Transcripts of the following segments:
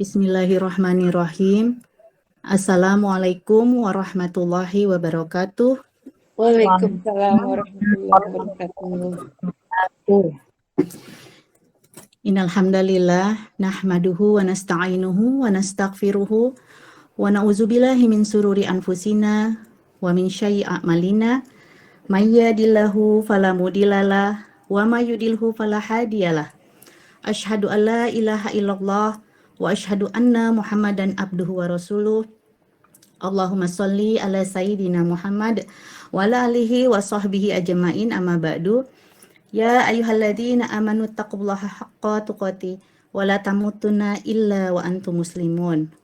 Bismillahirrahmanirrahim. Assalamualaikum warahmatullahi wabarakatuh. Waalaikumsalam warahmatullahi wabarakatuh. Innal hamdalillah nahmaduhu wa nasta'inuhu wa nastaghfiruhu wa na'udzubillahi min sururi anfusina wa min syai'i a'malina may yahdihillahu fala mudhillalah wa may yudlilhu fala hadiyalah. Asyhadu an la ilaha illallah wa asyhadu anna Muhammadan abduhu wa rasuluh. Allahumma sholli ala sayyidina Muhammad wa ala alihi wa sahbihi ajma'in amma ba'du. Ya ayyuhalladzina amanu taqullaha haqqa tuqatih wa la tamutunna illa wa antum muslimun.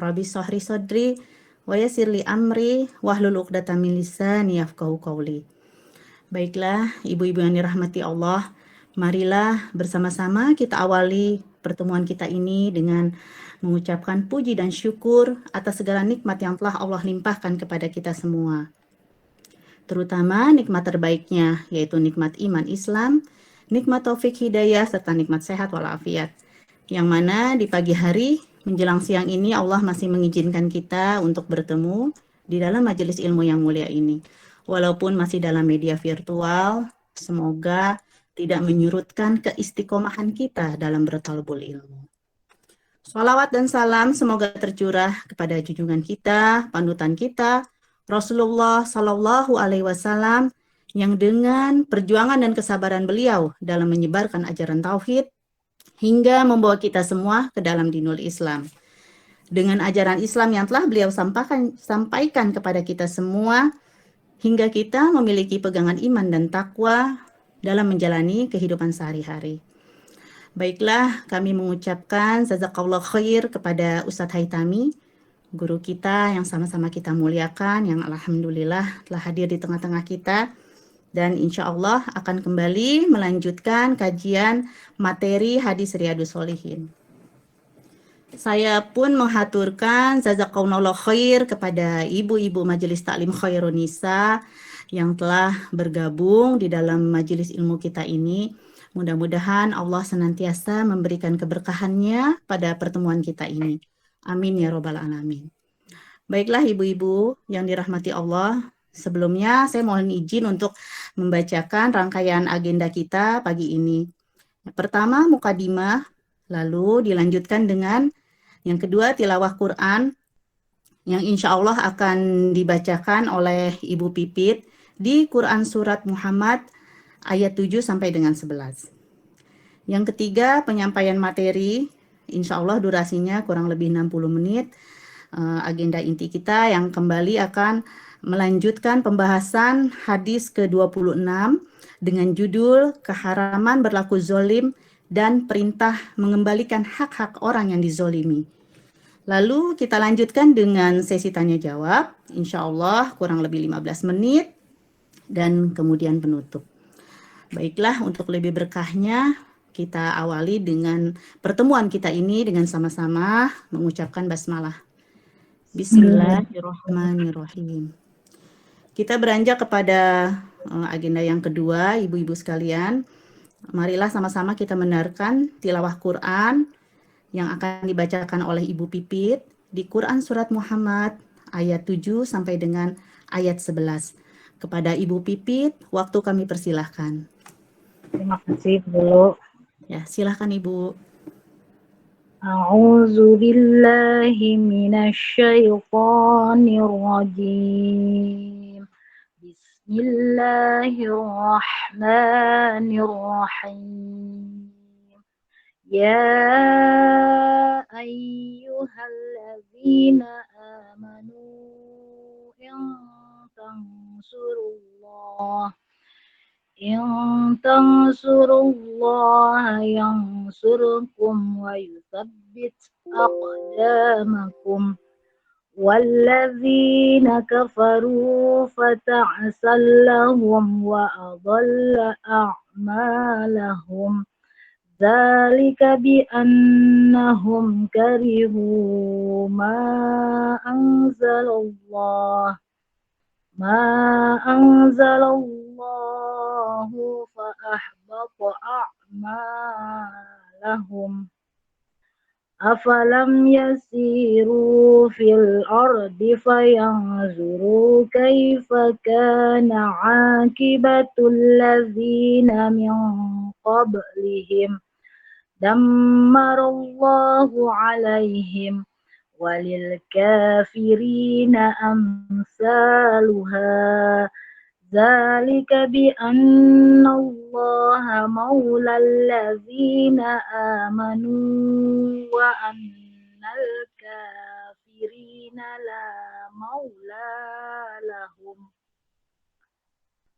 Rabbi shrah sadri wa yassir li amri wahlul 'uqdatam min lisani yafqahu qawli. Baiklah, ibu-ibu yang dirahmati Allah, marilah bersama-sama kita awali pertemuan kita ini dengan mengucapkan puji dan syukur atas segala nikmat yang telah Allah limpahkan kepada kita semua. Terutama nikmat terbaiknya, yaitu nikmat iman Islam, nikmat taufik hidayah, serta nikmat sehat walafiat. Yang mana di pagi hari menjelang siang ini Allah masih mengizinkan kita untuk bertemu di dalam majelis ilmu yang mulia ini. Walaupun masih dalam media virtual, semoga tidak menyurutkan keistiqomahan kita dalam bertalabul ilmu. Shalawat dan salam semoga tercurah kepada junjungan kita, panutan kita, Rasulullah Sallallahu Alaihi Wasallam, yang dengan perjuangan dan kesabaran beliau dalam menyebarkan ajaran tauhid hingga membawa kita semua ke dalam dinul Islam. Dengan ajaran Islam yang telah beliau sampaikan kepada kita semua, hingga kita memiliki pegangan iman dan takwa dalam menjalani kehidupan sehari-hari. Baiklah, kami mengucapkan jazakallah khair kepada Ustadz Haitami, guru kita yang sama-sama kita muliakan, yang alhamdulillah telah hadir di tengah-tengah kita, dan insya Allah akan kembali melanjutkan kajian materi hadis Riyadhus Shalihin. Saya pun menghaturkan jazakallahu khair kepada ibu-ibu Majelis Taklim Khairun Nisa yang telah bergabung di dalam majelis ilmu kita ini. Mudah-mudahan Allah senantiasa memberikan keberkahannya pada pertemuan kita ini. Amin ya robbal alamin. Baiklah ibu-ibu yang dirahmati Allah, sebelumnya saya mohon izin untuk membacakan rangkaian agenda kita pagi ini. Pertama, mukadimah, lalu dilanjutkan dengan yang kedua, tilawah Quran, yang insya Allah akan dibacakan oleh Ibu Pipit di Quran Surat Muhammad ayat 7 sampai dengan 11. Yang ketiga, penyampaian materi, insya Allah durasinya kurang lebih 60 menit. Agenda inti kita yang kembali akan melanjutkan pembahasan hadis ke-26 dengan judul keharaman berlaku zolim dan perintah mengembalikan hak-hak orang yang dizolimi. Lalu kita lanjutkan dengan sesi tanya jawab, insya Allah kurang lebih 15 menit, dan kemudian penutup. Baiklah, untuk lebih berkahnya, kita awali dengan pertemuan kita ini dengan sama-sama mengucapkan basmalah. Bismillahirrahmanirrahim. Kita beranjak kepada agenda yang kedua, ibu-ibu sekalian. Marilah sama-sama kita mendengarkan tilawah Quran yang akan dibacakan oleh Ibu Pipit di Quran Surat Muhammad ayat 7 sampai dengan ayat 11. Kepada Ibu Pipit, waktu kami persilahkan. Terima kasih dulu. Ya, silahkan Ibu. A'udzu billahi minasyaitonir rajim. Bismillahirrahmanirrahim. Ya ayyuhalladzina amanu in tansurullaha yansurkum wa yuthabbit aqdamakum walladzina kafaru fata'sal lahum wa adalla a'malahum dzalika bi annahum karihu ma anzalallahu fa ahbata a'malahum أفلم يسيروا في الأرض فينظروا كيف كان عاقبة الذين من قبلهم دمر الله عليهم وللكافرين أمثالها ذلك بأن الله مولى الذين آمنوا وأن الكافرين لا مولى لهم.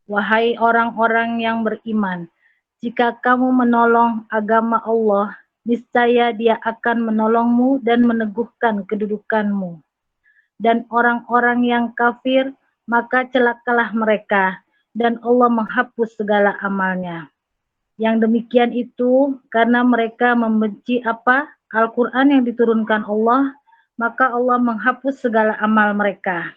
Wahai orang-orang yang beriman, jika kamu menolong agama Allah, niscaya Dia akan menolongmu dan meneguhkan kedudukanmu. Dan orang-orang yang kafir, maka celakalah mereka, dan Allah menghapus segala amalnya. Yang demikian itu karena mereka membenci Al-Quran yang diturunkan Allah, maka Allah menghapus segala amal mereka.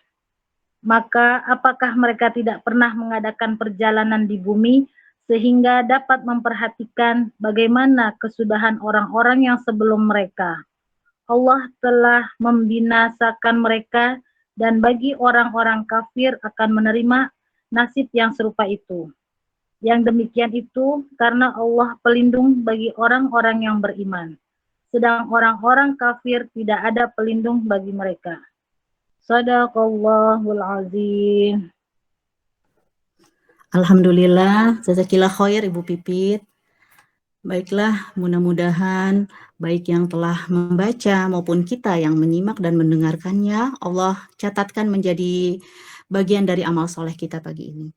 Maka apakah mereka tidak pernah mengadakan perjalanan di bumi sehingga dapat memperhatikan bagaimana kesudahan orang-orang yang sebelum mereka? Allah telah membinasakan mereka dan bagi orang-orang kafir akan menerima nasib yang serupa itu. Yang demikian itu karena Allah pelindung bagi orang-orang yang beriman. Sedang orang-orang kafir tidak ada pelindung bagi mereka. Shadaqallahul azim. Alhamdulillah, jazakillah khair Ibu Pipit. Baiklah, mudah-mudahan baik yang telah membaca maupun kita yang menyimak dan mendengarkannya, Allah catatkan menjadi bagian dari amal soleh kita pagi ini.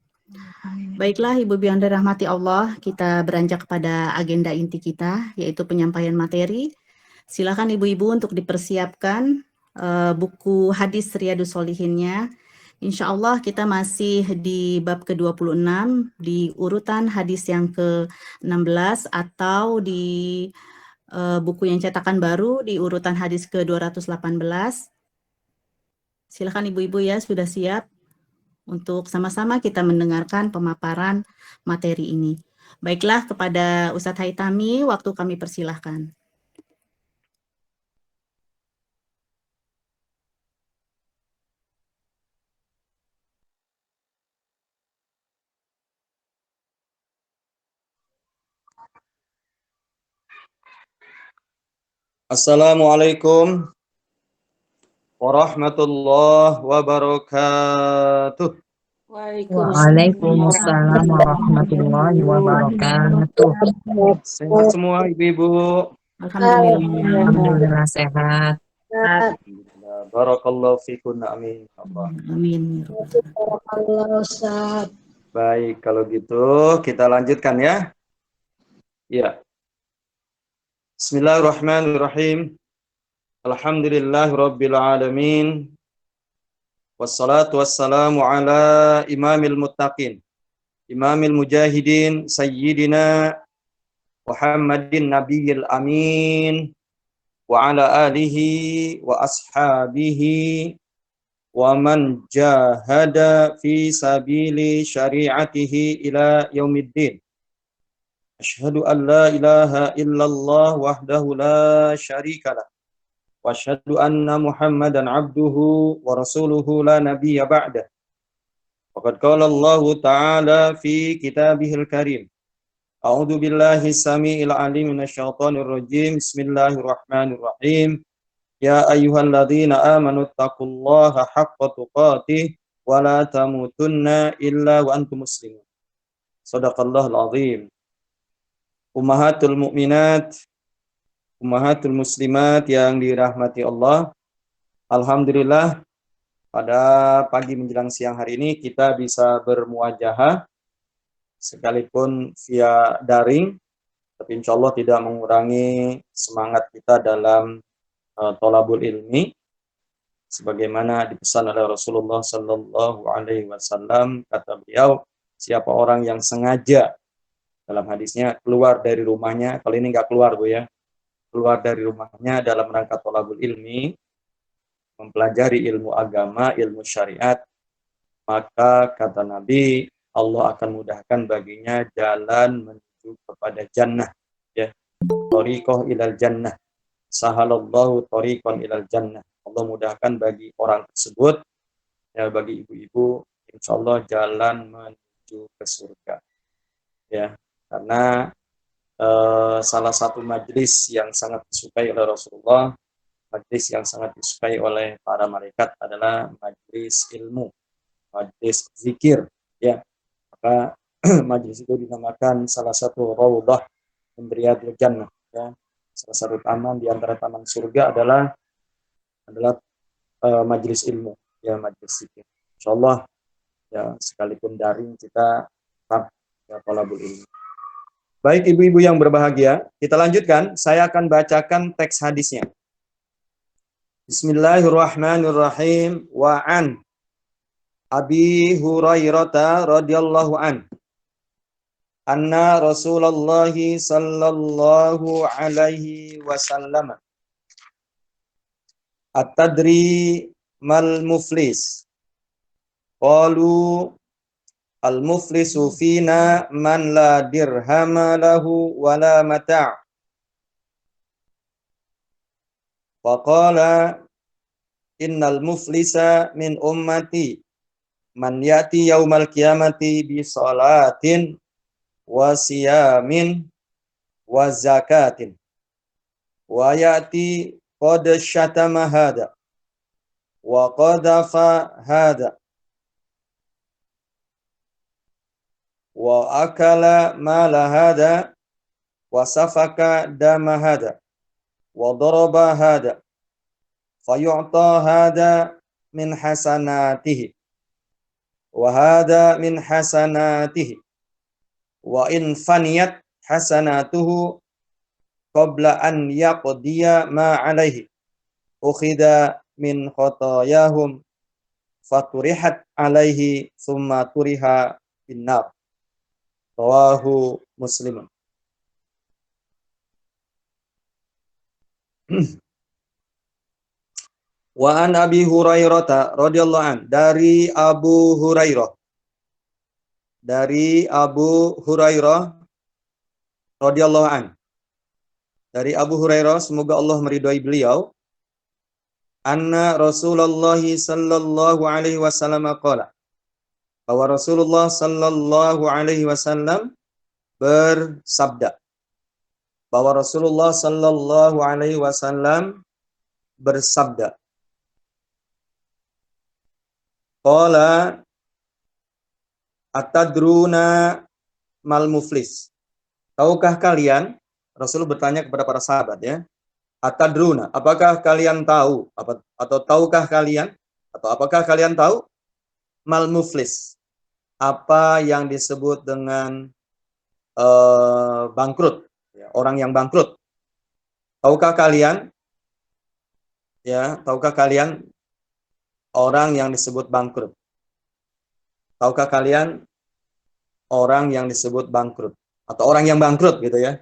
Baiklah Ibu yang dirahmati Allah, kita beranjak kepada agenda inti kita, yaitu penyampaian materi. Silakan ibu-ibu untuk dipersiapkan buku hadis Riyadhus Shalihinnya. Insya Allah kita masih di bab ke-26 di urutan hadis yang ke-16 atau di buku yang cetakan baru di urutan hadis ke-218. Silakan ibu-ibu ya, sudah siap untuk sama-sama kita mendengarkan pemaparan materi ini. Baiklah, kepada Ustadz Haitami, waktu kami persilahkan. Assalamualaikum warahmatullahi wabarakatuh. Waalaikumsalam warahmatullahi wabarakatuh. Sehat semua ibu-ibu. Alhamdulillah sehat. Barakallahu fikunna, amin. Amin. Barakallahu Ustaz. Baik, kalau gitu kita lanjutkan ya. Ya. Bismillahirrahmanirrahim. Alhamdulillahi rabbil alamin. Wassalatu wassalamu ala imamil muttaqin, imamil mujahidin, sayyidina Muhammadin nabiyil amin, wa ala alihi wa ashabihi wa man jahada fi sabili syari'atihi ila yaumiddin. Asyhadu an la ilaha illallah wahdahu la syarikalah. Wa asyhadu anna Muhammadan abduhu wa rasuluhu la nabiyya ba'dah. Faqad qala Allah ta'ala fi kitabihil karim. A'udzu billahi samii'il 'aliim minasyaitonir rajim. Bismillahirrahmanirrahim. Ya ayyuhalladzina amanu taqullaha haqqa tuqatih wa la tamutunna illa wa antum muslimun. Shadaqallahul 'azim. Ummahatul mukminat, ummahatul muslimat yang dirahmati Allah. Alhamdulillah pada pagi menjelang siang hari ini kita bisa bermuajahah sekalipun via daring, tapi insya Allah tidak mengurangi semangat kita dalam thalabul ilmi sebagaimana dipesan oleh Rasulullah Sallallahu Alaihi Wasallam. Kata beliau, siapa orang yang sengaja, dalam hadisnya, keluar dari rumahnya, kalau ini nggak keluar Bu ya, keluar dari rumahnya dalam rangka thalabul ilmi, mempelajari ilmu agama, ilmu syariat, maka kata Nabi, Allah akan mudahkan baginya jalan menuju kepada jannah, ya, thariqah ilal jannah, sahalallahu thariqan ilal jannah. Allah mudahkan bagi orang tersebut, ya, bagi ibu-ibu, insyaallah jalan menuju ke surga. Ya, karena salah satu majelis yang sangat disukai oleh Rasulullah, majelis yang sangat disukai oleh para malaikat adalah majelis ilmu, majelis zikir, ya. Maka majelis itu dinamakan salah satu raudhah min riyadil jannah, ya. Salah satu taman di antara taman surga adalah majelis ilmu, ya, majelis zikir. Insyaallah, ya, sekalipun daring kita tetap, ya, thalabul ilmi. Baik ibu-ibu yang berbahagia, kita lanjutkan. Saya akan bacakan teks hadisnya. Bismillahirrahmanirrahim. Wa an Abi Hurairah radhiyallahu an anna Rasulullah sallallahu alaihi wasallam at-tadri mal muflis? Qalu al-muflisu fina man la dirhama lahu wala mata'. Faqala innal muflisa min ummati man yati yaumal qiyamati bi salatin wa siyamin wa zakatin wa yati qad syatama hada wa qadafa hada wa akala mala hada wa safaka dama hada wa daraba hada fayu'ta hada min hasanatihi wa hada min hasanatihi wa in faniyat hasanatuhu qabla an yaqdiya ma alaihi ukhida min khotoyahum faturihat alaihi summa turiha finnar. Rawahu Muslim. Wa an Abi Hurairah radhiyallahu an, dari Abu Hurairah radhiyallahu an, dari Abu Hurairah, semoga Allah meridhai beliau, anna Rasulullah sallallahu alaihi wasallam qala, bahwa Rasulullah sallallahu alaihi wasallam bersabda, bahwa Rasulullah sallallahu alaihi wasallam bersabda, qala atadruna mal muflis? Tahukah kalian? Rasul bertanya kepada para sahabat, ya. Atadruna, apakah kalian tahu, atau tahukah kalian, atau apakah kalian tahu mal muflis? Apa yang disebut dengan bangkrut, ya, orang yang bangkrut. Tahukah kalian, ya, tahukah kalian orang yang disebut bangkrut? Tahukah kalian orang yang disebut bangkrut? Atau orang yang bangkrut, gitu, ya.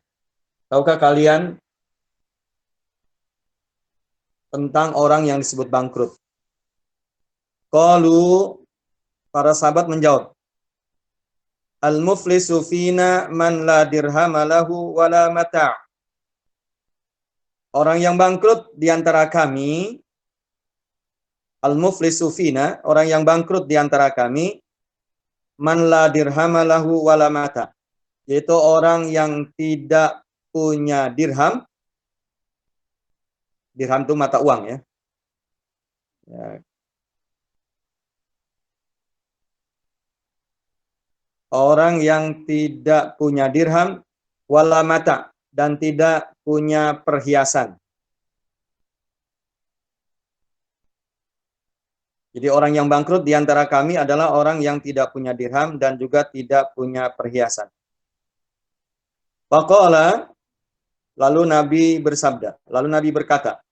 Tahukah kalian tentang orang yang disebut bangkrut? Qalu, para sahabat menjawab, al-muflisu fina man la dirhama lahu wala mata'. Orang yang bangkrut di antara kami, al-muflisu fina, orang yang bangkrut di antara kami, man la dirhama lahu wala mata', yaitu orang yang tidak punya dirham. Dirham itu mata uang, ya. Orang yang tidak punya dirham wala mata, dan tidak punya perhiasan. Jadi orang yang bangkrut di antara kami adalah orang yang tidak punya dirham dan juga tidak punya perhiasan. Faqala, lalu Nabi bersabda, lalu Nabi berkata,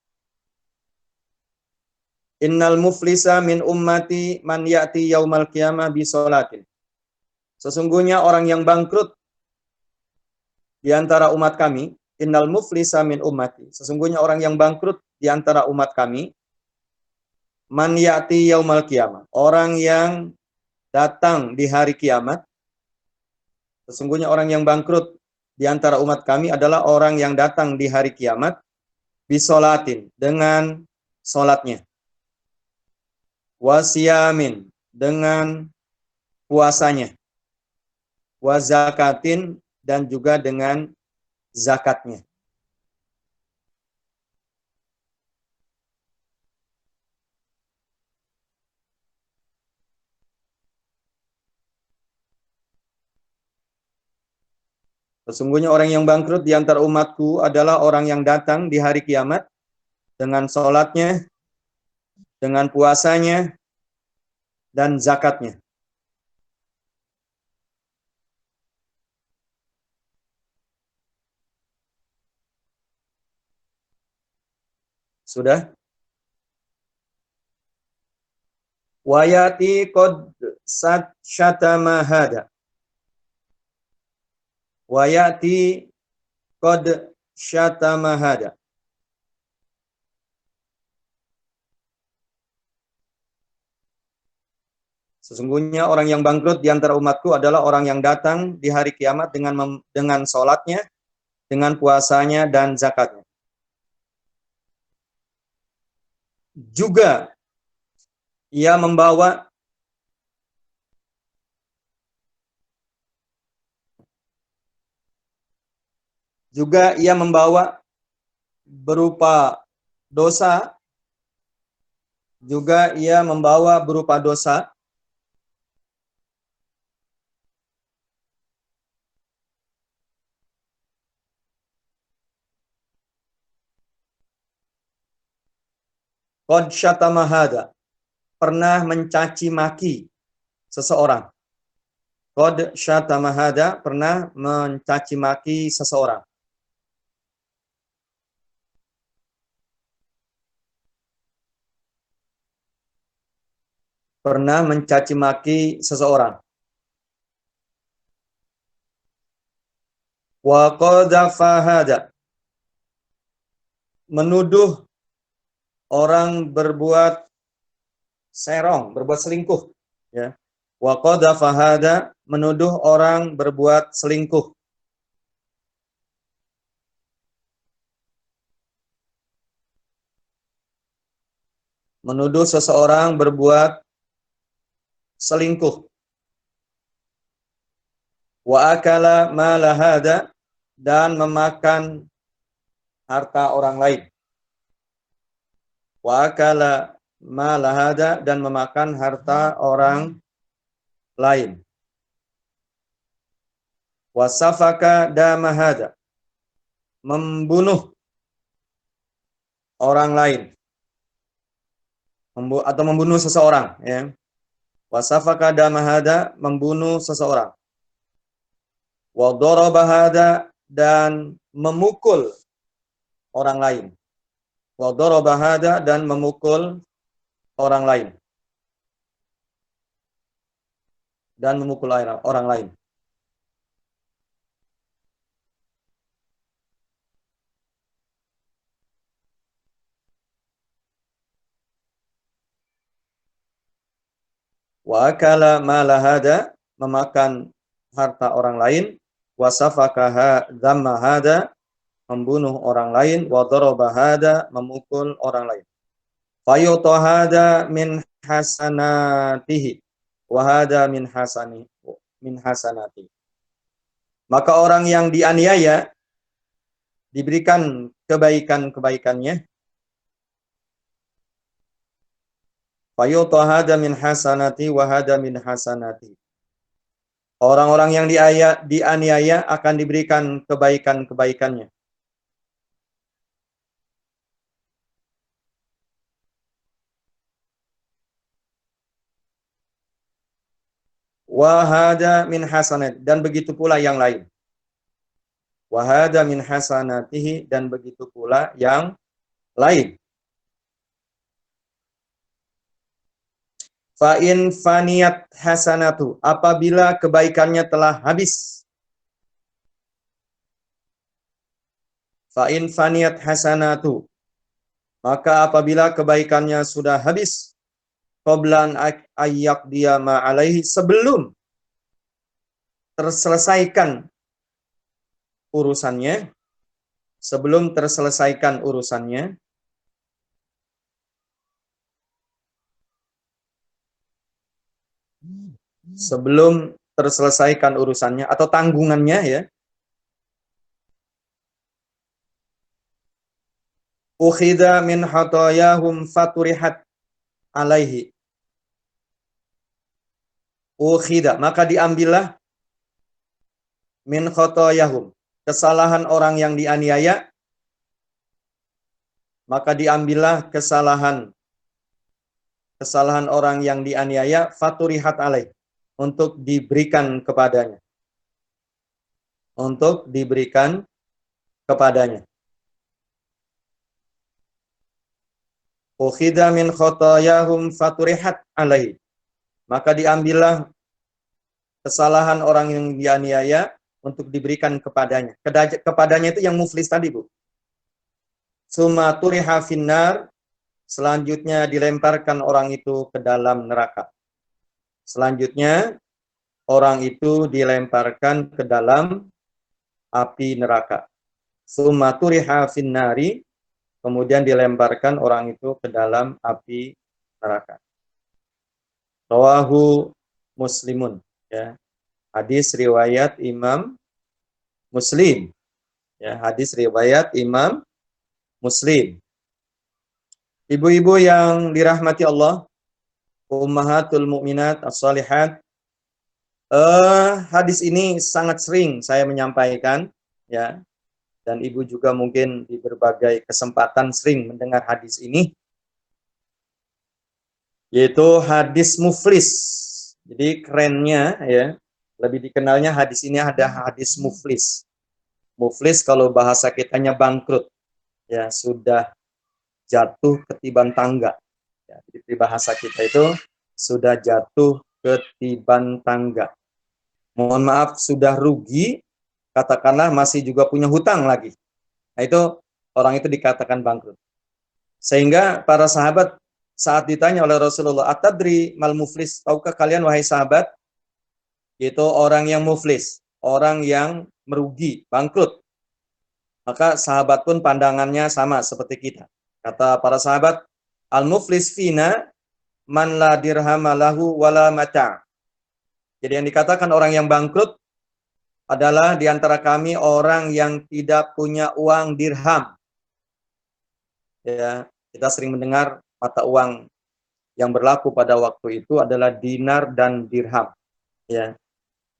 innal muflisa min ummati man ya'ti yaumal qiyamah bi sholatin. Sesungguhnya orang yang bangkrut di antara umat kami, innal muflisa min ummati, sesungguhnya orang yang bangkrut di antara umat kami, man ya'ti yaumal qiyamah, orang yang datang di hari kiamat. Sesungguhnya orang yang bangkrut di antara umat kami adalah orang yang datang di hari kiamat, bisolatin, dengan solatnya, wasiyamin, dengan puasanya, wazakatin, dan juga dengan zakatnya. Sesungguhnya orang yang bangkrut di antara umatku adalah orang yang datang di hari kiamat dengan sholatnya, dengan puasanya, dan zakatnya. Sudah? Wayati qad syatama hada. Wayati qad syatama hada. Sesungguhnya orang yang bangkrut di antara umatku adalah orang yang datang di hari kiamat dengan sholatnya, dengan puasanya, dan zakatnya. Juga ia membawa berupa dosa, qad syatama hada, pernah mencaci maki seseorang. Qad syatama hada, pernah mencaci maki seseorang. Pernah mencaci maki seseorang. Wa qadhafa hada, menuduh orang berbuat serong, berbuat selingkuh, ya. Wa qadhafa hada, menuduh orang berbuat selingkuh. Menuduh seseorang berbuat selingkuh. Wa akala mala hada, dan memakan harta orang lain. Wa akala mala hada, dan memakan harta orang lain. Wa safaka dama hada, membunuh orang lain. Atau membunuh seseorang, ya. Wa safaka dama hada, membunuh seseorang. Wa daraba hada, dan memukul orang lain. Wa daraba hada, dan memukul orang lain. Dan memukul orang lain. Wa akala mala hada, memakan harta orang lain. Wa safaka dhamma hada, membunuh orang lain. Wa daraba hada, memukul orang lain. Fayuta hada min hasanatihi wa hada min hasanati. Maka orang yang dianiaya diberikan kebaikan-kebaikannya. Fayuta hada min hasanati wa hada min hasanati. Orang-orang yang dianiaya akan diberikan kebaikan-kebaikannya. Wahada min hasanat, dan begitu pula yang lain. Wahada min hasanatihi, dan begitu pula yang lain. Fa in faniyat hasanatu, apabila kebaikannya telah habis. Fa in faniyat hasanatu, maka apabila kebaikannya sudah habis, qablan ayyak dia ma'alaihi, sebelum terselesaikan urusannya, sebelum terselesaikan urusannya, atau tanggungannya ya, ukhidha min khatayahum faturihat alaihi. Ukhidha, maka diambillah min khatayahum, kesalahan orang yang dianiaya, maka diambillah kesalahan orang yang dianiaya, faturihat alaih, untuk diberikan kepadanya. Ukhidha min khatayahum faturihat alaih, maka diambillah kesalahan orang yang dianiaya untuk diberikan kepadanya. Kepadanya itu yang muflis tadi, Bu. Summa turiha finnar, selanjutnya dilemparkan orang itu ke dalam neraka. Selanjutnya orang itu dilemparkan ke dalam api neraka. Summa turiha finnari, kemudian dilemparkan orang itu ke dalam api neraka. Rawahu Muslimun, ya. Hadis riwayat Imam Muslim. Ya, hadis riwayat Imam Muslim. Ibu-ibu yang dirahmati Allah, ummahatul mukminat as-salihat, hadis ini sangat sering saya menyampaikan, ya. Dan ibu juga mungkin di berbagai kesempatan sering mendengar hadis ini, yaitu hadis muflis. Jadi kerennya, ya, lebih dikenalnya hadis ini ada hadis muflis. Muflis kalau bahasa kitanya bangkrut, ya, sudah jatuh ketiban tangga. Ya, jadi bahasa kita itu sudah jatuh ketiban tangga. Mohon maaf, sudah rugi, katakanlah masih juga punya hutang lagi. Nah, itu orang itu dikatakan bangkrut. Sehingga para sahabat saat ditanya oleh Rasulullah, "Atadri mal muflis?" Tahukah kalian wahai sahabat, yaitu orang yang muflis, orang yang merugi, bangkrut. Maka sahabat pun pandangannya sama seperti kita. Kata para sahabat, "Al-muflis fina man la dirham lahu wala mata'." Jadi yang dikatakan orang yang bangkrut adalah di antara kami orang yang tidak punya uang dirham. Ya, kita sering mendengar mata uang yang berlaku pada waktu itu adalah dinar dan dirham. Ya,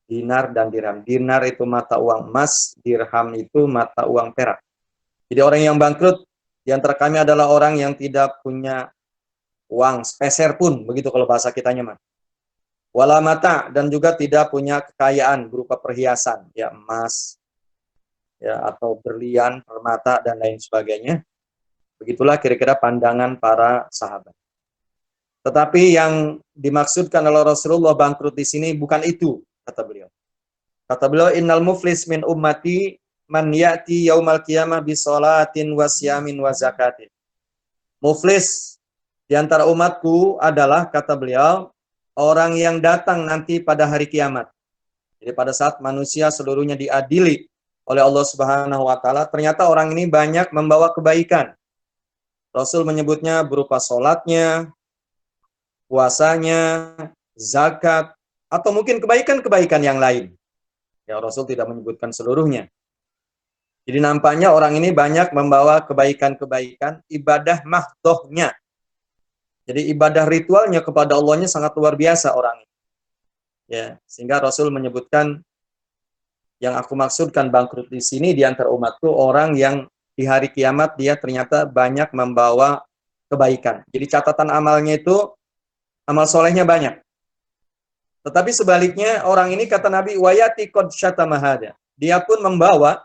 dinar dan dirham. Dinar itu mata uang emas, dirham itu mata uang perak. Jadi orang yang bangkrut di antara kami adalah orang yang tidak punya uang sepeser pun, begitu kalau bahasa kitanya mah. Wala mata, dan juga tidak punya kekayaan berupa perhiasan, ya emas, ya atau berlian, permata dan lain sebagainya. Begitulah kira-kira pandangan para sahabat. Tetapi yang dimaksudkan oleh Rasulullah bangkrut di sini bukan itu, kata beliau. Kata beliau, "Innal muflis min ummati man ya'ti yaumal qiyamah bi sholatin wa siyamin wa zakatin." Muflis di antara umatku adalah, kata beliau, orang yang datang nanti pada hari kiamat. Jadi pada saat manusia seluruhnya diadili oleh Allah Subhanahu wa taala, ternyata orang ini banyak membawa kebaikan. Rasul menyebutnya berupa sholatnya, puasanya, zakat, atau mungkin kebaikan-kebaikan yang lain. Ya, Rasul tidak menyebutkan seluruhnya. Jadi nampaknya orang ini banyak membawa kebaikan-kebaikan, ibadah mahdohnya. Jadi ibadah ritualnya kepada Allahnya sangat luar biasa orang ini. Ya, sehingga Rasul menyebutkan yang aku maksudkan bangkrut di sini di antara umatku orang yang di hari kiamat dia ternyata banyak membawa kebaikan. Jadi catatan amalnya itu amal solehnya banyak. Tetapi sebaliknya orang ini kata Nabi wayati qad syatamahada. Dia pun membawa,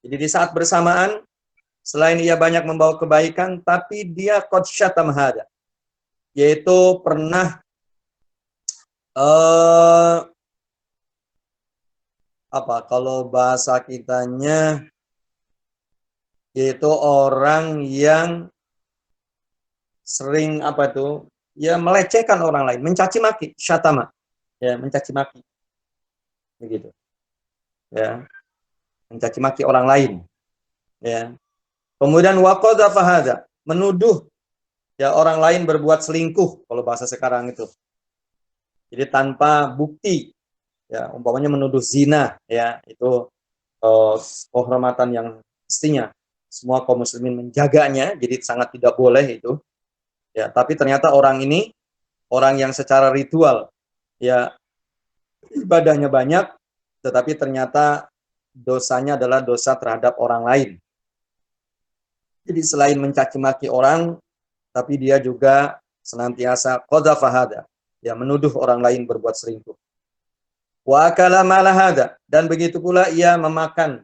jadi di saat bersamaan selain ia banyak membawa kebaikan, tapi dia qad syatamahada, yaitu pernah kalau bahasa kitanya yaitu orang yang sering ya melecehkan orang lain, mencaci maki, syatama, ya mencaci maki, begitu, ya mencaci maki orang lain. Ya. Kemudian waqadhafa hadza, menuduh ya orang lain berbuat selingkuh kalau bahasa sekarang itu. Jadi tanpa bukti, ya umpamanya menuduh zina, ya itu kehormatan yang mestinya semua kaum muslimin menjaganya, jadi sangat tidak boleh itu. Ya, tapi ternyata orang ini orang yang secara ritual ya ibadahnya banyak, tetapi ternyata dosanya adalah dosa terhadap orang lain. Jadi selain mencaci maki orang, tapi dia juga senantiasa qadhafa hada, ya menuduh orang lain berbuat selingkuh. Wa akala mala hada, dan begitu pula ia memakan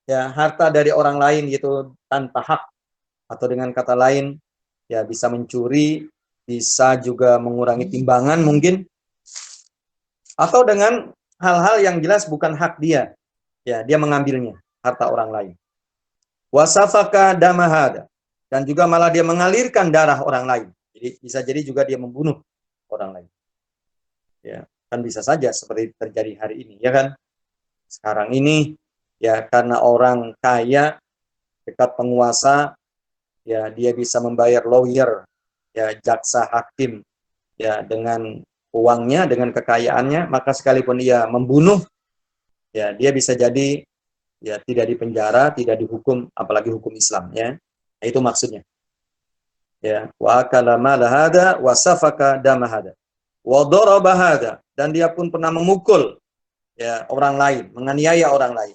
ya harta dari orang lain gitu tanpa hak, atau dengan kata lain ya bisa mencuri, bisa juga mengurangi timbangan mungkin, atau dengan hal-hal yang jelas bukan hak dia. Ya, dia mengambilnya harta orang lain. Wasafaka damahada, dan juga malah dia mengalirkan darah orang lain. Jadi bisa jadi juga dia membunuh orang lain. Ya, kan bisa saja seperti terjadi hari ini, ya kan? Sekarang ini ya karena orang kaya dekat penguasa, ya dia bisa membayar lawyer, ya jaksa hakim, ya dengan uangnya, dengan kekayaannya, maka sekalipun ia membunuh, ya dia bisa jadi ya tidak dipenjara, tidak dihukum, apalagi hukum Islam, ya. Nah, itu maksudnya. Ya, wa akala mala hada wa safaka dama hada. Wa daraba hada, dan dia pun pernah memukul ya orang lain, menganiaya orang lain.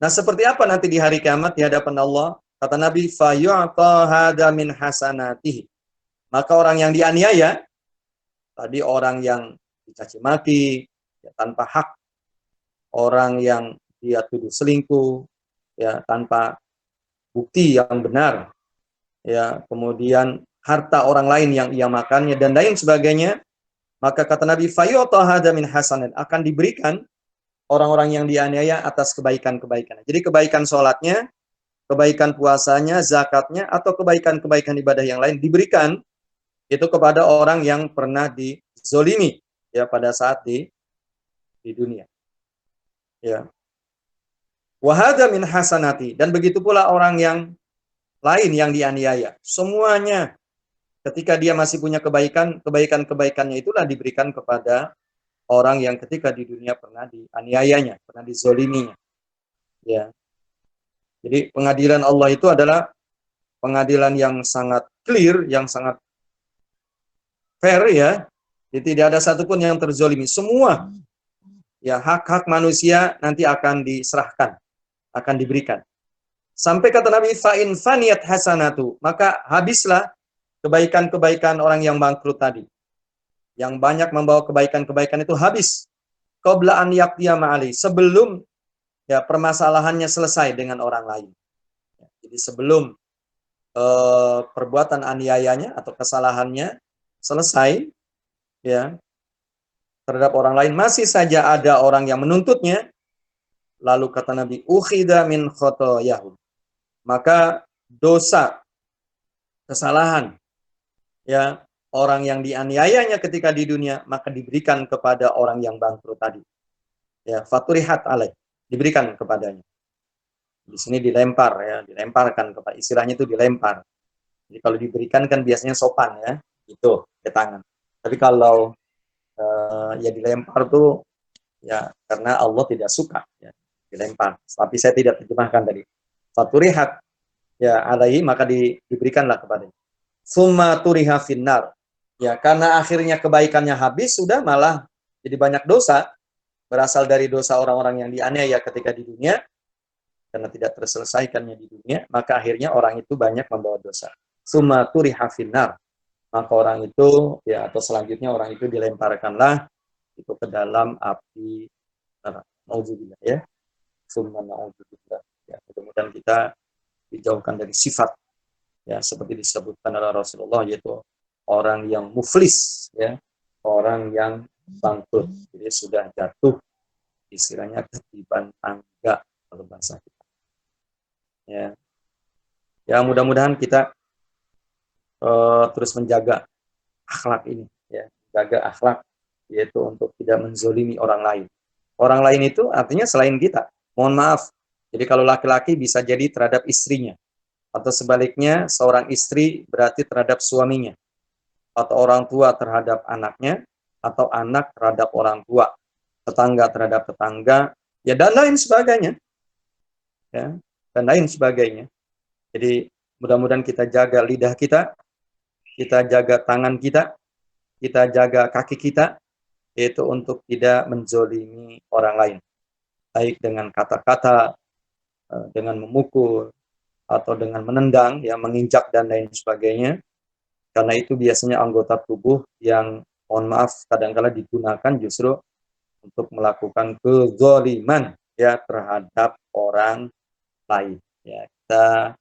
Nah, seperti apa nanti di hari kiamat di hadapan Allah? Kata Nabi, fa yu'ta hada min hasanatihi. Maka orang yang dianiaya, tadi orang yang dicaci maki ya, tanpa hak, orang yang dia tuduh selingkuh ya tanpa bukti yang benar, ya kemudian harta orang lain yang ia makannya dan lain sebagainya, maka kata Nabi fayu'ta hada min hasanat, akan diberikan orang-orang yang dianiaya atas kebaikan-kebaikan. Jadi kebaikan sholatnya, kebaikan puasanya, zakatnya, atau kebaikan-kebaikan ibadah yang lain diberikan itu kepada orang yang pernah dizolimi ya pada saat di dunia. Ya. Wahada min hasanati, dan begitu pula orang yang lain yang dianiaya. Semuanya ketika dia masih punya kebaikan, kebaikan-kebaikannya itulah diberikan kepada orang yang ketika di dunia pernah dianiayanya, pernah dizoliminya. Ya. Jadi pengadilan Allah itu adalah pengadilan yang sangat clear, yang sangat fair ya. Jadi tidak ada satupun yang terzolimi. Semua ya hak-hak manusia nanti akan diserahkan, akan diberikan. Sampai kata Nabi, fa'in faniyat hasanatu, maka habislah kebaikan-kebaikan orang yang bangkrut tadi. Yang banyak membawa kebaikan-kebaikan itu habis. Qabla an yaqtiya ma'ali, sebelum ya permasalahannya selesai dengan orang lain. Jadi sebelum perbuatan aniayanya atau kesalahannya selesai ya terhadap orang lain, masih saja ada orang yang menuntutnya, lalu kata Nabi, ukhida min khotoyahum, maka dosa, kesalahan ya orang yang dianiayanya ketika di dunia, maka diberikan kepada orang yang bangkrut tadi. Ya, faturihat alaih, diberikan kepadanya. Di sini dilempar ya, dilemparkan kepada, istilahnya itu dilempar. Jadi kalau diberikan kan biasanya sopan ya, itu ke tangan. Tapi kalau ya dilempar tuh ya karena Allah tidak suka ya, dilempar. Tapi saya tidak terjemahkan tadi. Faturihat ya alaihi, maka diberikanlah kepadanya. Summa turiha finnar. Ya, karena akhirnya kebaikannya habis, sudah malah jadi banyak dosa, berasal dari dosa orang-orang yang dianiaya ketika di dunia, karena tidak terselesaikannya di dunia, maka akhirnya orang itu banyak membawa dosa. Summa turiha finnar. Maka orang itu, ya atau selanjutnya orang itu dilemparkanlah itu ke dalam api neraka. Nauzubillah ya. Summa nauzubillah. Ya, mudah-mudahan kita dijauhkan dari sifat ya seperti disebutkan oleh Rasulullah, yaitu orang yang muflis ya, orang yang bangkrut. Jadi sudah jatuh istilahnya ketiban tangga kalau bahasa kita. Ya. Ya mudah-mudahan kita terus menjaga akhlak ini ya, jaga akhlak yaitu untuk tidak menzolimi orang lain. Orang lain itu artinya selain kita. Mohon maaf Jadi kalau laki-laki bisa jadi terhadap istrinya, atau sebaliknya seorang istri berarti terhadap suaminya, atau orang tua terhadap anaknya, atau anak terhadap orang tua, tetangga terhadap tetangga, ya dan lain sebagainya, ya dan lain sebagainya. Jadi mudah-mudahan kita jaga lidah kita jaga tangan kita jaga kaki kita, yaitu untuk tidak menzolimi orang lain, baik dengan kata-kata, dengan memukul, atau dengan menendang, ya menginjak dan lain sebagainya. Karena itu biasanya anggota tubuh yang, mohon maaf, kadang-kala digunakan justru untuk melakukan kezaliman ya terhadap orang lain. Ya, kita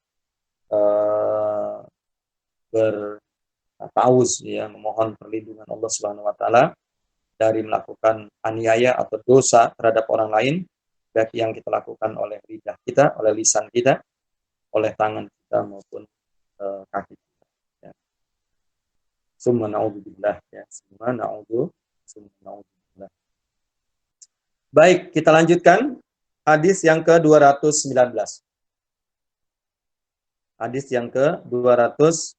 bertauz ya memohon perlindungan Allah Subhanahu wa taala dari melakukan aniaya atau dosa terhadap orang lain, baik yang kita lakukan oleh lidah kita, oleh lisan kita, oleh tangan kita maupun kaki kita. Ya. Summa na'udzubillah ya. Summa na'udzubillah. Baik, kita lanjutkan hadis yang ke-219. Hadis yang ke-219.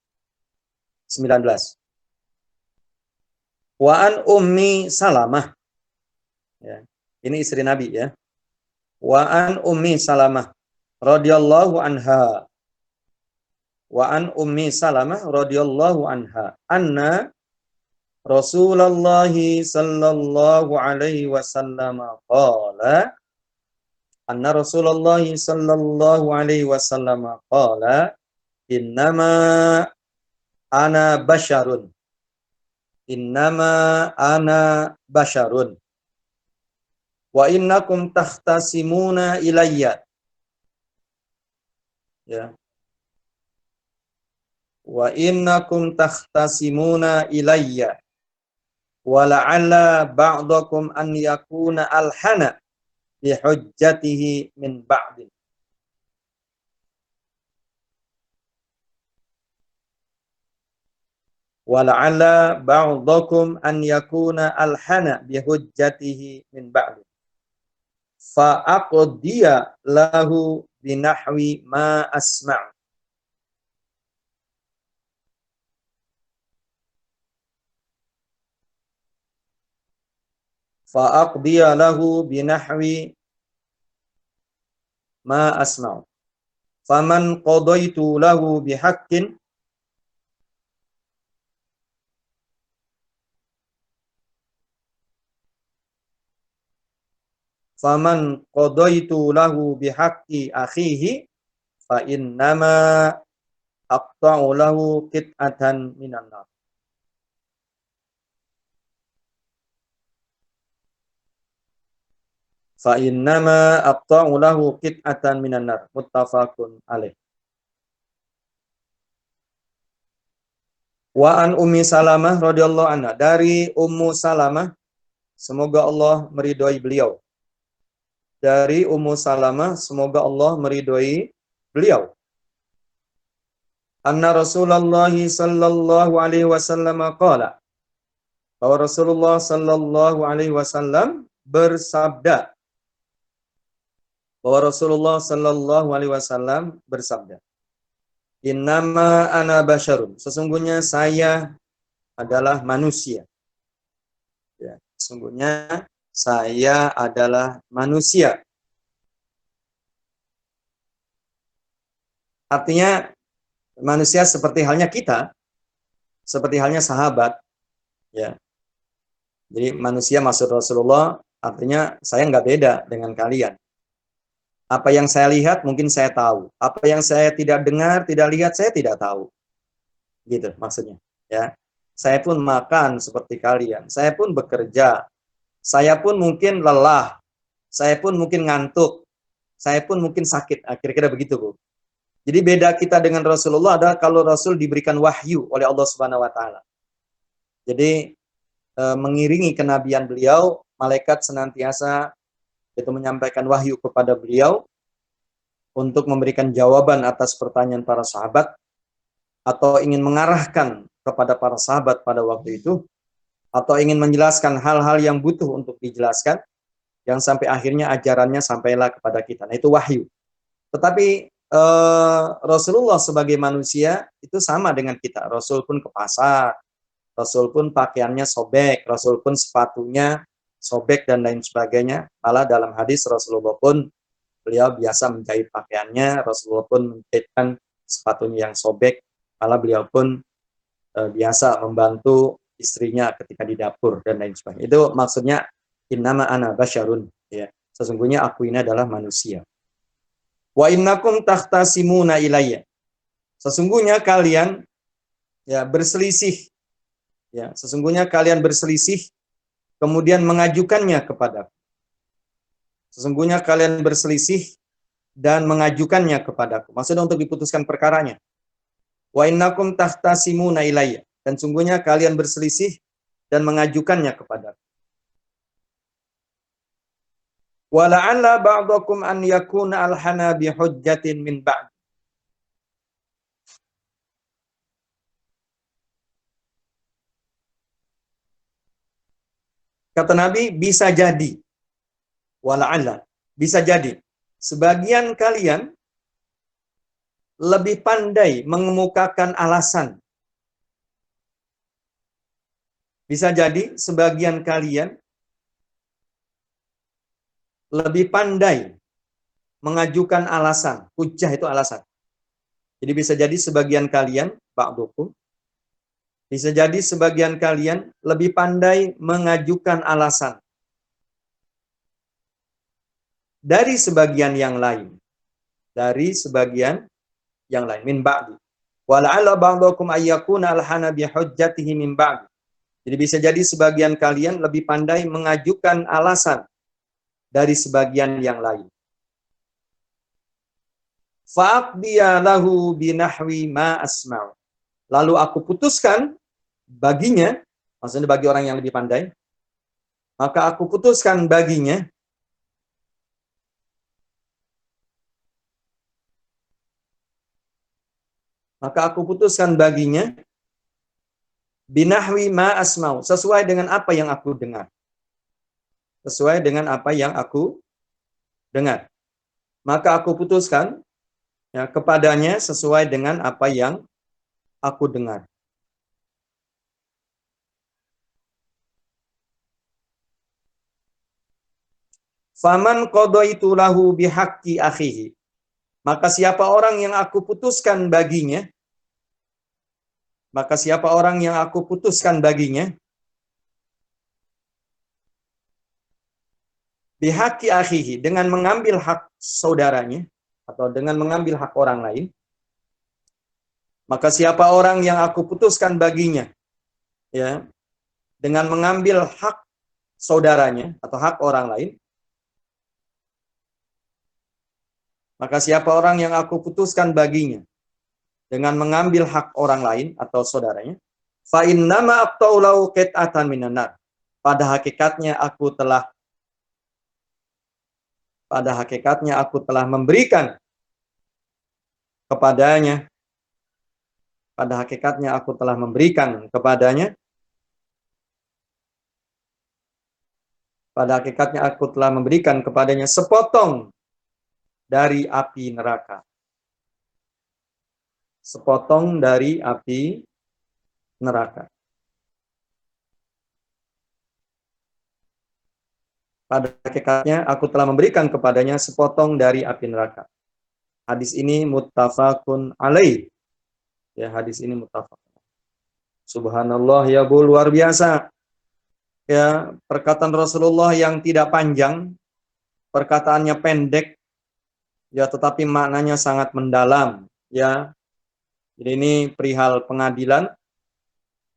Wa an Ummi Salamah. Ya. Ini istri Nabi ya. Wa an Ummi Salamah radhiyallahu anha. Wa an Ummi Salamah radhiyallahu anha anna Rasulullah sallallahu alaihi wasallam qala anna Rasulullah sallallahu alaihi wasallam qala innama ana basharun wa innakum takhtasimuna ilayya ya wa innakum takhtasimuna ilayya wa la'alla ba'dakum an yakuna alhana bi hujjatihi min ba'din. Wa la'alla ba'dakum an yakuna alhana bi hujjatihi min ba'din. Fa aqdiya lahu binahwi ma asma'. Fa'aqdiya lahu binahwi ma asma'u. Faman qadaitu lahu bihaqqin bihaqqi akhihi fa innama aqta'u lahu qit'atan minan nar. Fa innama aqta'u lahu qit'atan minan nar. Muttafaqun alaih. Wa an Ummi Salamah radhiyallahu anha, dari Ummu Salamah, semoga Allah meridhai beliau. Dari Ummu Salamah, semoga Allah meridhai beliau. Anna Rasulullah sallallahu alaihi wasallam qala, bahwa Rasulullah sallallahu alaihi wasallam bersabda. Bahwa Rasulullah sallallahu alaihi wasallam bersabda, innama ana basyarun, sesungguhnya saya adalah manusia. Ya, sesungguhnya saya adalah manusia. Artinya manusia seperti halnya kita, seperti halnya sahabat. Ya. Jadi manusia maksud Rasulullah artinya saya nggak beda dengan kalian. Apa yang saya lihat mungkin saya tahu. Apa yang saya tidak dengar, tidak lihat, saya tidak tahu. Gitu maksudnya. Ya. Saya pun makan seperti kalian. Saya pun bekerja. Saya pun mungkin lelah. Saya pun mungkin ngantuk. Saya pun mungkin sakit. Kira-kira begitu, Bu. Jadi beda kita dengan Rasulullah adalah kalau Rasul diberikan wahyu oleh Allah Subhanahu wa taala. Jadi mengiringi kenabian beliau, malaikat senantiasa itu menyampaikan wahyu kepada beliau untuk memberikan jawaban atas pertanyaan para sahabat atau ingin mengarahkan kepada para sahabat pada waktu itu atau ingin menjelaskan hal-hal yang butuh untuk dijelaskan yang sampai akhirnya ajarannya sampailah kepada kita. Nah, itu wahyu. Tetapi Rasulullah sebagai manusia itu sama dengan kita. Rasul pun ke pasar, Rasul pun pakaiannya sobek, Rasul pun sepatunya sobek dan lain sebagainya. Malah dalam hadis Rasulullah pun beliau biasa menjahit pakaiannya, Rasulullah pun menjahitkan sepatunya yang sobek. Malah beliau pun biasa membantu istrinya ketika di dapur dan lain sebagainya. Itu maksudnya innama ana basyarun, ya. Sesungguhnya aku ini adalah manusia. Wa innakum takhtasimuna ilayya. Sesungguhnya kalian ya berselisih. Ya, sesungguhnya kalian berselisih kemudian mengajukannya kepadaku. Sesungguhnya kalian berselisih dan mengajukannya kepadaku. Maksudnya untuk diputuskan perkaranya. Wa innakum takhtasimuna ilayya. Dan sungguhnya kalian berselisih dan mengajukannya kepadaku. Wa la'alla ba'dakum an yakuna alhana bi hujjatin min ba'd. Kata Nabi, bisa jadi. Wa la'alla, bisa jadi. Sebagian kalian lebih pandai mengemukakan alasan. Bisa jadi sebagian kalian lebih pandai mengajukan alasan. Hujjah itu alasan. Jadi bisa jadi sebagian kalian, ba'dukum, bisa jadi sebagian kalian lebih pandai mengajukan alasan dari sebagian yang lain. Dari sebagian yang lain. Min ba'di. Wala'alla ba'dakum ayyakuna alhana bihujjatihi min ba'di. Jadi bisa jadi sebagian kalian lebih pandai mengajukan alasan dari sebagian yang lain. Fa'aqdiya lahu binahwi ma asma'u. Lalu aku putuskan baginya, maksudnya bagi orang yang lebih pandai, maka aku putuskan baginya binahwi ma asma'u, sesuai dengan apa yang aku dengar. Sesuai dengan apa yang aku dengar. Maka aku putuskan ya, kepadanya sesuai dengan apa yang aku dengar. Faman qadaitu lahu bihaqqi akhihi. Maka siapa orang yang aku putuskan baginya, bihaqqi akhihi, dengan mengambil hak saudaranya atau dengan mengambil hak orang lain, maka siapa orang yang aku putuskan baginya ya dengan mengambil hak saudaranya atau hak orang lain, maka siapa orang yang aku putuskan baginya dengan mengambil hak orang lain atau saudaranya, fa innama aqtaulau qit'atan minan nar. Pada hakikatnya aku telah memberikan kepadanya sepotong dari api neraka. Sepotong dari api neraka. Pada hakikatnya aku telah memberikan kepadanya sepotong dari api neraka. Hadis ini muttafaqun alaih. Ya, hadis ini muttafaqun. Subhanallah ya Bu, luar biasa. Ya, perkataan Rasulullah yang tidak panjang, perkataannya pendek, ya tetapi maknanya sangat mendalam, ya. Jadi ini perihal pengadilan,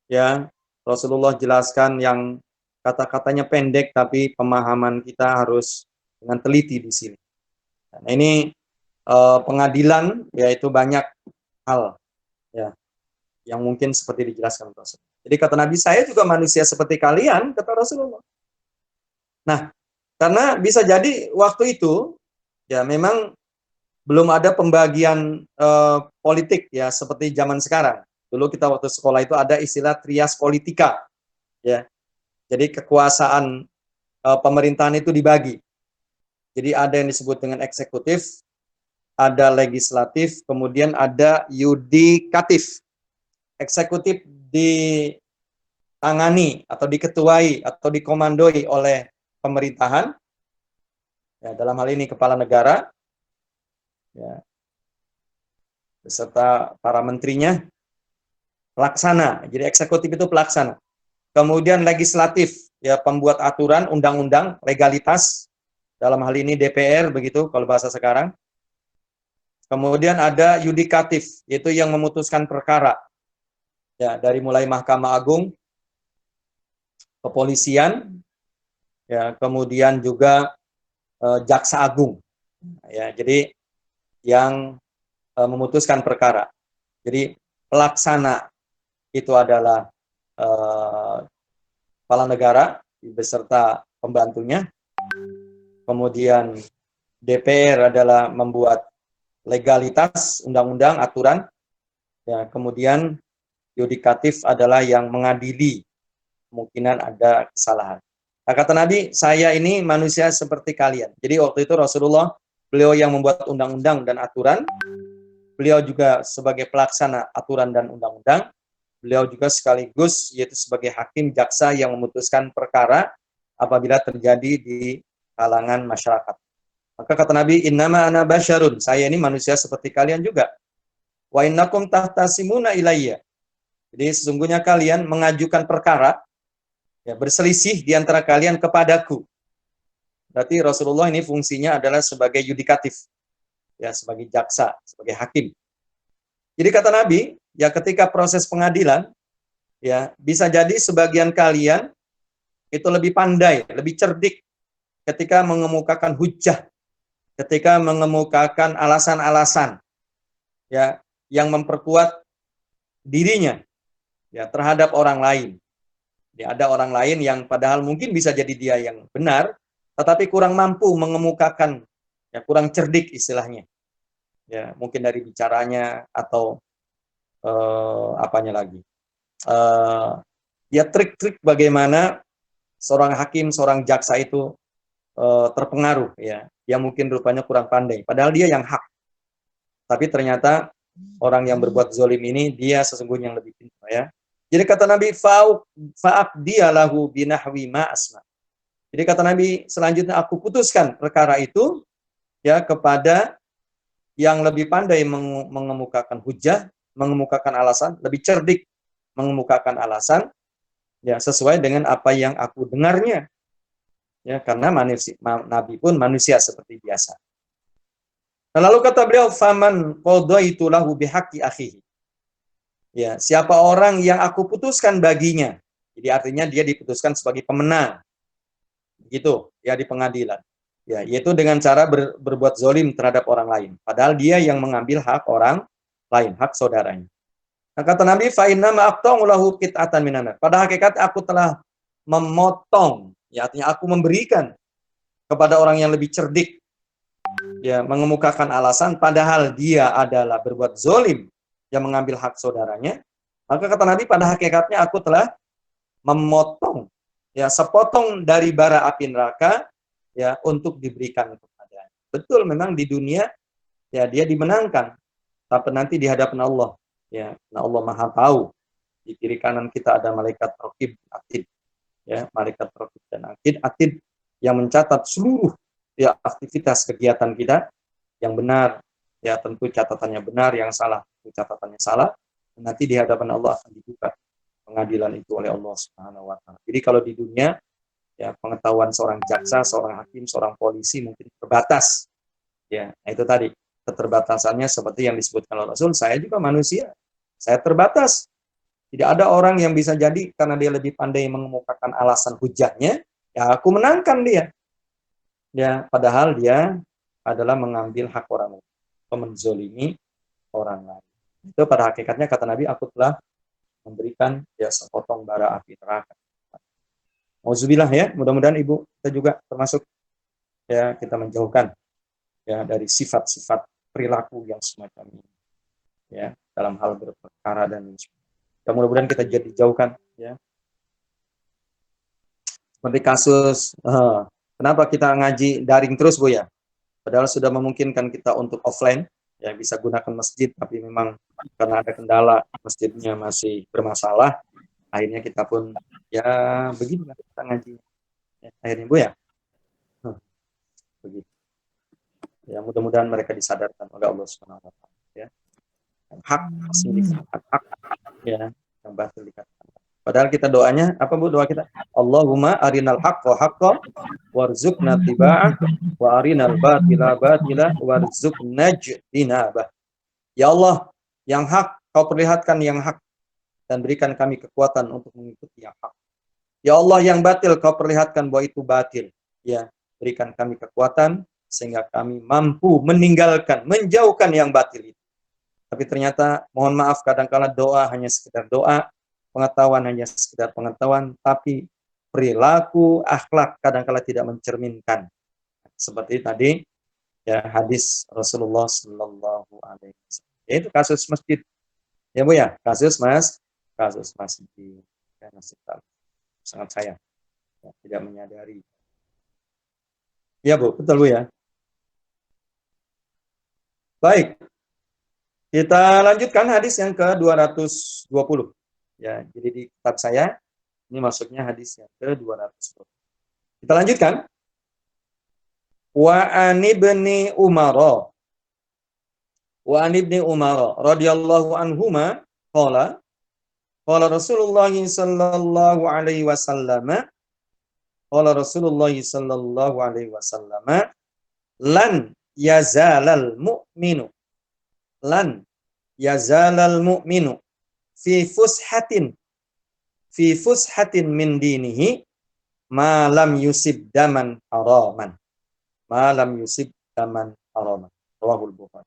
ya. Rasulullah jelaskan yang kata-katanya pendek, tapi pemahaman kita harus dengan teliti di sini. Nah, ini pengadilan, yaitu banyak hal, ya, yang mungkin seperti dijelaskan Rasul. Jadi kata Nabi, saya juga manusia seperti kalian, kata Rasulullah. Nah, karena bisa jadi waktu itu, ya memang belum ada pembagian politik, ya seperti zaman sekarang. Dulu kita waktu sekolah itu ada istilah trias politika, ya. Jadi kekuasaan pemerintahan itu dibagi. Jadi ada yang disebut dengan eksekutif, ada legislatif, kemudian ada yudikatif. Eksekutif ditangani atau diketuai atau dikomandoi oleh pemerintahan, ya, dalam hal ini kepala negara, ya, beserta para menterinya. Pelaksana, jadi eksekutif itu pelaksana. Kemudian legislatif, ya, pembuat aturan, undang-undang, legalitas, dalam hal ini DPR, begitu kalau bahasa sekarang. Kemudian ada yudikatif, yaitu yang memutuskan perkara, ya, dari mulai Mahkamah Agung, kepolisian, ya, kemudian juga Jaksa Agung, ya, jadi yang memutuskan perkara. Jadi pelaksana itu adalah kepala negara beserta pembantunya. Kemudian DPR adalah membuat legalitas, undang-undang, aturan. Ya, kemudian yudikatif adalah yang mengadili kemungkinan ada kesalahan. Nah, kata Nabi, saya ini manusia seperti kalian. Jadi waktu itu Rasulullah, beliau yang membuat undang-undang dan aturan. Beliau juga sebagai pelaksana aturan dan undang-undang. Beliau juga sekaligus yaitu sebagai hakim jaksa yang memutuskan perkara apabila terjadi di kalangan masyarakat. Maka kata Nabi, innama ana basyarun, saya ini manusia seperti kalian juga. Wa innakum tahtasimuna ilayya. Jadi sesungguhnya kalian mengajukan perkara, ya, berselisih di antara kalian kepadaku. Berarti Rasulullah ini fungsinya adalah sebagai yudikatif, ya, sebagai jaksa, sebagai hakim. Jadi kata Nabi, ya, ketika proses pengadilan, ya, bisa jadi sebagian kalian itu lebih pandai, lebih cerdik ketika mengemukakan hujjah, ketika mengemukakan alasan-alasan, ya, yang memperkuat dirinya, ya, terhadap orang lain. Ya, ada orang lain yang padahal mungkin bisa jadi dia yang benar, tetapi kurang mampu mengemukakan, ya, kurang cerdik istilahnya. Ya, mungkin dari bicaranya atau apanya lagi. Ya, trik-trik bagaimana seorang hakim, seorang jaksa itu terpengaruh, ya, yang mungkin rupanya kurang pandai, padahal dia yang hak, tapi ternyata orang yang berbuat zolim ini dia sesungguhnya yang lebih pintar, ya. Jadi kata Nabi, fa'aq dia lahu binahwi ma asma. Jadi kata Nabi, selanjutnya aku putuskan perkara itu, ya, kepada yang lebih pandai mengemukakan hujah, mengemukakan alasan, lebih cerdik mengemukakan alasan, ya, sesuai dengan apa yang aku dengarnya. Ya, karena Nabi pun manusia seperti biasa. Lalu kata beliau, faman qadaitu lahu bihaqqi akhihi. Ya, siapa orang yang aku putuskan baginya. Jadi artinya dia diputuskan sebagai pemenang. Begitu, ya, di pengadilan. Ya, yaitu dengan cara berbuat zolim terhadap orang lain. Padahal dia yang mengambil hak orang lain, hak saudaranya. Nah, kata Nabi, fa inna ma aqta'u lahu qit'atan minan nar. Pada hakikat aku telah memotong, ya, artinya aku memberikan kepada orang yang lebih cerdik, ya, mengemukakan alasan padahal dia adalah berbuat zolim yang mengambil hak saudaranya. Maka kata Nabi, pada hakikatnya aku telah memotong, ya, sepotong dari bara api neraka, ya, untuk diberikan kepadanya. Betul, memang di dunia, ya, dia dimenangkan, tapi nanti di hadapan Allah, ya, nah Allah Maha tahu. Di kiri kanan kita ada malaikat raqib atid, ya, malaikat raqib dan atid yang mencatat seluruh, ya, aktivitas kegiatan kita, yang benar, ya, tentu catatannya benar, yang salah tentu catatannya salah. Nanti di hadapan Allah akan dibuka pengadilan itu oleh Allah Subhanahu wa taala. Jadi kalau di dunia, ya, pengetahuan seorang jaksa, seorang hakim, seorang polisi mungkin terbatas. Ya, nah itu tadi keterbatasannya seperti yang disebutkan oleh Rasul, saya juga manusia. Saya terbatas. Tidak ada orang yang bisa jadi karena dia lebih pandai mengemukakan alasan hujahnya, ya, aku menangkan dia. Ya, padahal dia adalah mengambil hak orang lain, menzolimi orang lain. Itu pada hakikatnya kata Nabi, aku telah memberikan, ya, sepotong bara api neraka. Auzubillah, ya, mudah-mudahan Ibu kita juga termasuk, ya, kita menjauhkan, ya, dari sifat-sifat perilaku yang semacam ini, ya, dalam hal berperkara dan ya, mudah-mudahan kita jadi jauhkan, ya. Seperti kasus kenapa kita ngaji daring terus, Bu, ya? Padahal sudah memungkinkan kita untuk offline, ya bisa gunakan masjid, tapi memang karena ada kendala masjidnya masih bermasalah, akhirnya kita pun ya beginilah kita ngaji. Ya, akhirnya Bu ya. Begitu. Ya mudah-mudahan mereka disadarkan oleh Allah Subhanahu wa taala ya. Yang hak asli dikatakan hak ya, yang batil dikatakan. Padahal kita doanya apa Bu doa kita? Allahumma arinal haqqa haqqan warzuqna tiba'ah wa arinal batila batila warzuqna jinabah. Ya Allah, yang hak kau perlihatkan yang hak dan berikan kami kekuatan untuk mengikuti yang hak. Ya Allah, yang batil kau perlihatkan bahwa itu batil. Ya, berikan kami kekuatan sehingga kami mampu meninggalkan, menjauhkan yang batil itu. Tapi ternyata mohon maaf kadang-kala doa hanya sekedar doa, pengetahuan hanya sekedar pengetahuan, tapi perilaku akhlak kadang-kala tidak mencerminkan. Seperti tadi ya hadis Rasulullah Sallallahu Alaihi Wasallam. Yaitu kasus masjid. Ya Bu ya, kasus masjid. Ya, masjid sangat sayang. Ya, tidak menyadari. Ya Bu, betul Bu ya. Baik. Kita lanjutkan hadis yang ke-220. Ya, jadi di kitab saya ini masuknya hadis yang ke-220. Kita lanjutkan. Wa an ibni Umar. Wa an ibni Umar radhiyallahu anhuma qala Rasulullah sallallahu alaihi wasallam lan yazalal mu'minu fi fushatin min dinihi ma lam yusib daman haraman. Rawahul Bukhari.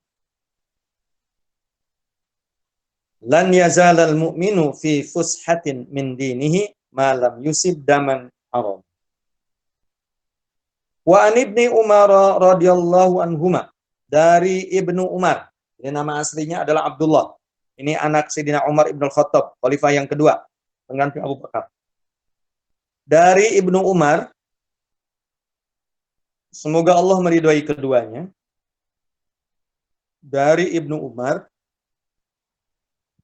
Lan yazalal mu'minu fi fushatin min dinihi ma lam yusib daman haram. Wa an ibni Umar radhiyallahu anhuma, dari Ibnu Umar. Ini nama aslinya adalah Abdullah. Ini anak Sayyidina Umar Ibn Khattab, khalifah yang kedua, pengganti Abu Bakar. Dari Ibnu Umar, semoga Allah meridhai keduanya. Dari Ibnu Umar,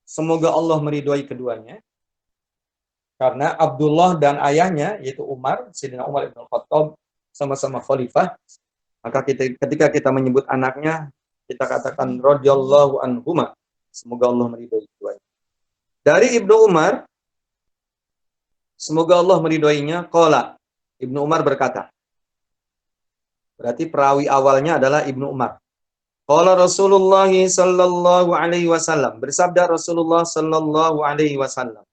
semoga Allah meridhai keduanya. Karena Abdullah dan ayahnya, yaitu Umar, Sayyidina Umar Ibn Khattab, sama-sama khalifah, maka ketika kita menyebut anaknya, kita katakan radhiyallahu anhuma, semoga Allah meridhai keduanya. Dari Ibnu Umar, semoga Allah meridhoinya, qala, Ibnu Umar berkata. Berarti perawi awalnya adalah Ibnu Umar. Qala Rasulullah sallallahu alaihi wasallam, bersabda Rasulullah sallallahu alaihi wasallam.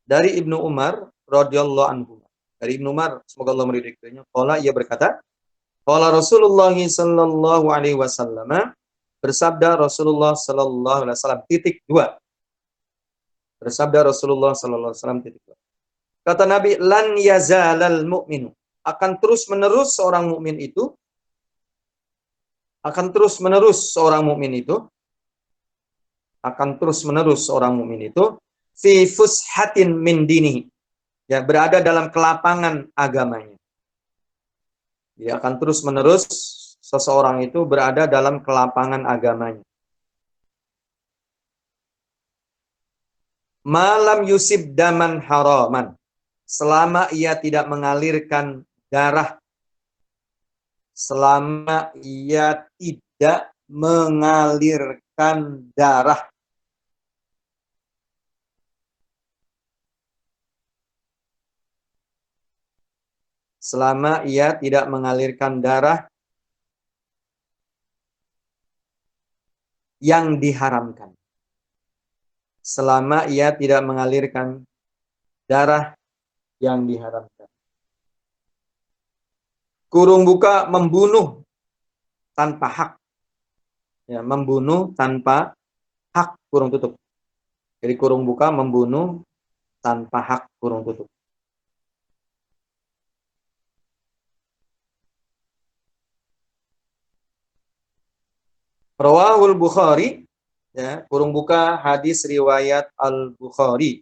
Dari Ibnu Umar radhiyallahu anhu. Dari Ibnu Umar, semoga Allah meridhai keduanya, qala, ia berkata, qala Rasulullah sallallahu alaihi wasallam, bersabda Rasulullah sallallahu alaihi wasallam, titik 2. Bersabda Rasulullah sallallahu alaihi wasallam, titik 2. Kata Nabi, lan yazalal mu'minu, akan terus menerus seorang mukmin itu, fi fushatin min dinihi, ya, berada dalam kelapangan agamanya. Ya, akan terus menerus seseorang itu berada dalam kelapangan agamanya. Malam yusib daman haraman, selama ia tidak mengalirkan darah. Selama ia tidak mengalirkan darah. Selama ia tidak mengalirkan darah yang diharamkan. Selama ia tidak mengalirkan darah yang diharamkan. Kurung buka, membunuh tanpa hak. Ya, membunuh tanpa hak, kurung tutup. Jadi kurung buka, membunuh tanpa hak, kurung tutup. Rawahul Bukhari, ya, kurung buka, hadis riwayat Al-Bukhari.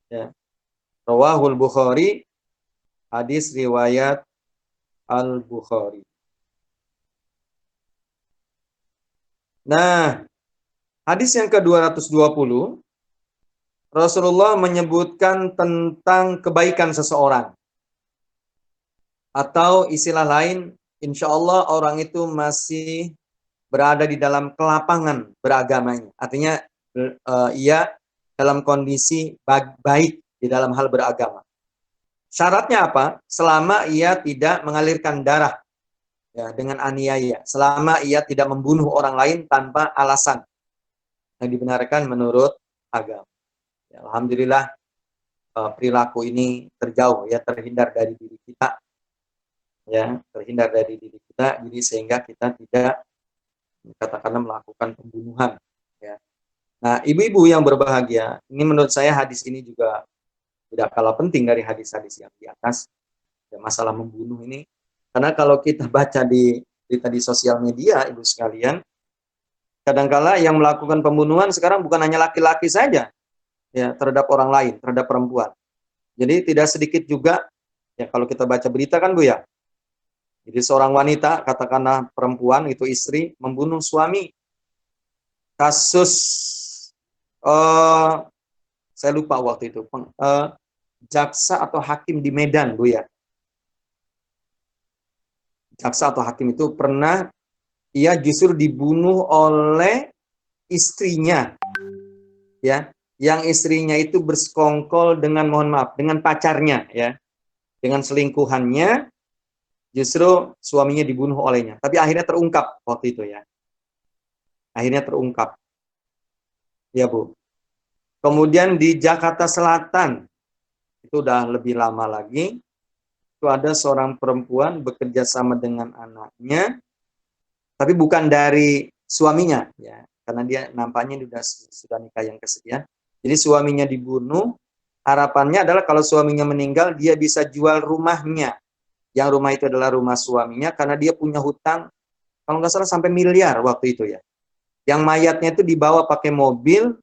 Ya. Rawahul Bukhari, hadis riwayat Al-Bukhari. Nah, hadis yang ke-220, Rasulullah menyebutkan tentang kebaikan seseorang. Atau istilah lain, insya Allah orang itu masih berada di dalam kelapangan beragamanya. Artinya ia dalam kondisi baik di dalam hal beragama. Syaratnya apa? Selama ia tidak mengalirkan darah ya, dengan aniaya. Selama ia tidak membunuh orang lain tanpa alasan yang dibenarkan menurut agama. Ya, alhamdulillah perilaku ini terjauh ya, terhindar dari diri kita. Ya, terhindar dari diri kita, jadi sehingga kita tidak katakanlah melakukan pembunuhan. Ya. Nah, ibu-ibu yang berbahagia, ini menurut saya hadis ini juga tidak kalah penting dari hadis-hadis yang di atas. Ya, masalah membunuh ini, karena kalau kita baca di berita di sosial media, ibu sekalian, kadangkala yang melakukan pembunuhan sekarang bukan hanya laki-laki saja, ya terhadap orang lain, terhadap perempuan. Jadi tidak sedikit juga, ya kalau kita baca berita kan Bu ya. Jadi seorang wanita, katakanlah perempuan itu istri, membunuh suami. Kasus saya lupa waktu itu, jaksa atau hakim di Medan Bu ya. Jaksa atau hakim itu pernah, ia justru dibunuh oleh istrinya, ya, yang istrinya itu bersekongkol dengan, mohon maaf, dengan pacarnya, ya, dengan selingkuhannya, justru suaminya dibunuh olehnya. Tapi akhirnya terungkap waktu itu ya, akhirnya terungkap, ya Bu. Kemudian di Jakarta Selatan, itu udah lebih lama lagi, itu ada seorang perempuan bekerja sama dengan anaknya, tapi bukan dari suaminya, ya, karena dia nampaknya sudah nikah yang kesekian. Jadi suaminya dibunuh, harapannya adalah kalau suaminya meninggal, dia bisa jual rumahnya, yang rumah itu adalah rumah suaminya, karena dia punya hutang, kalau nggak salah sampai miliar waktu itu ya. Yang mayatnya itu dibawa pakai mobil,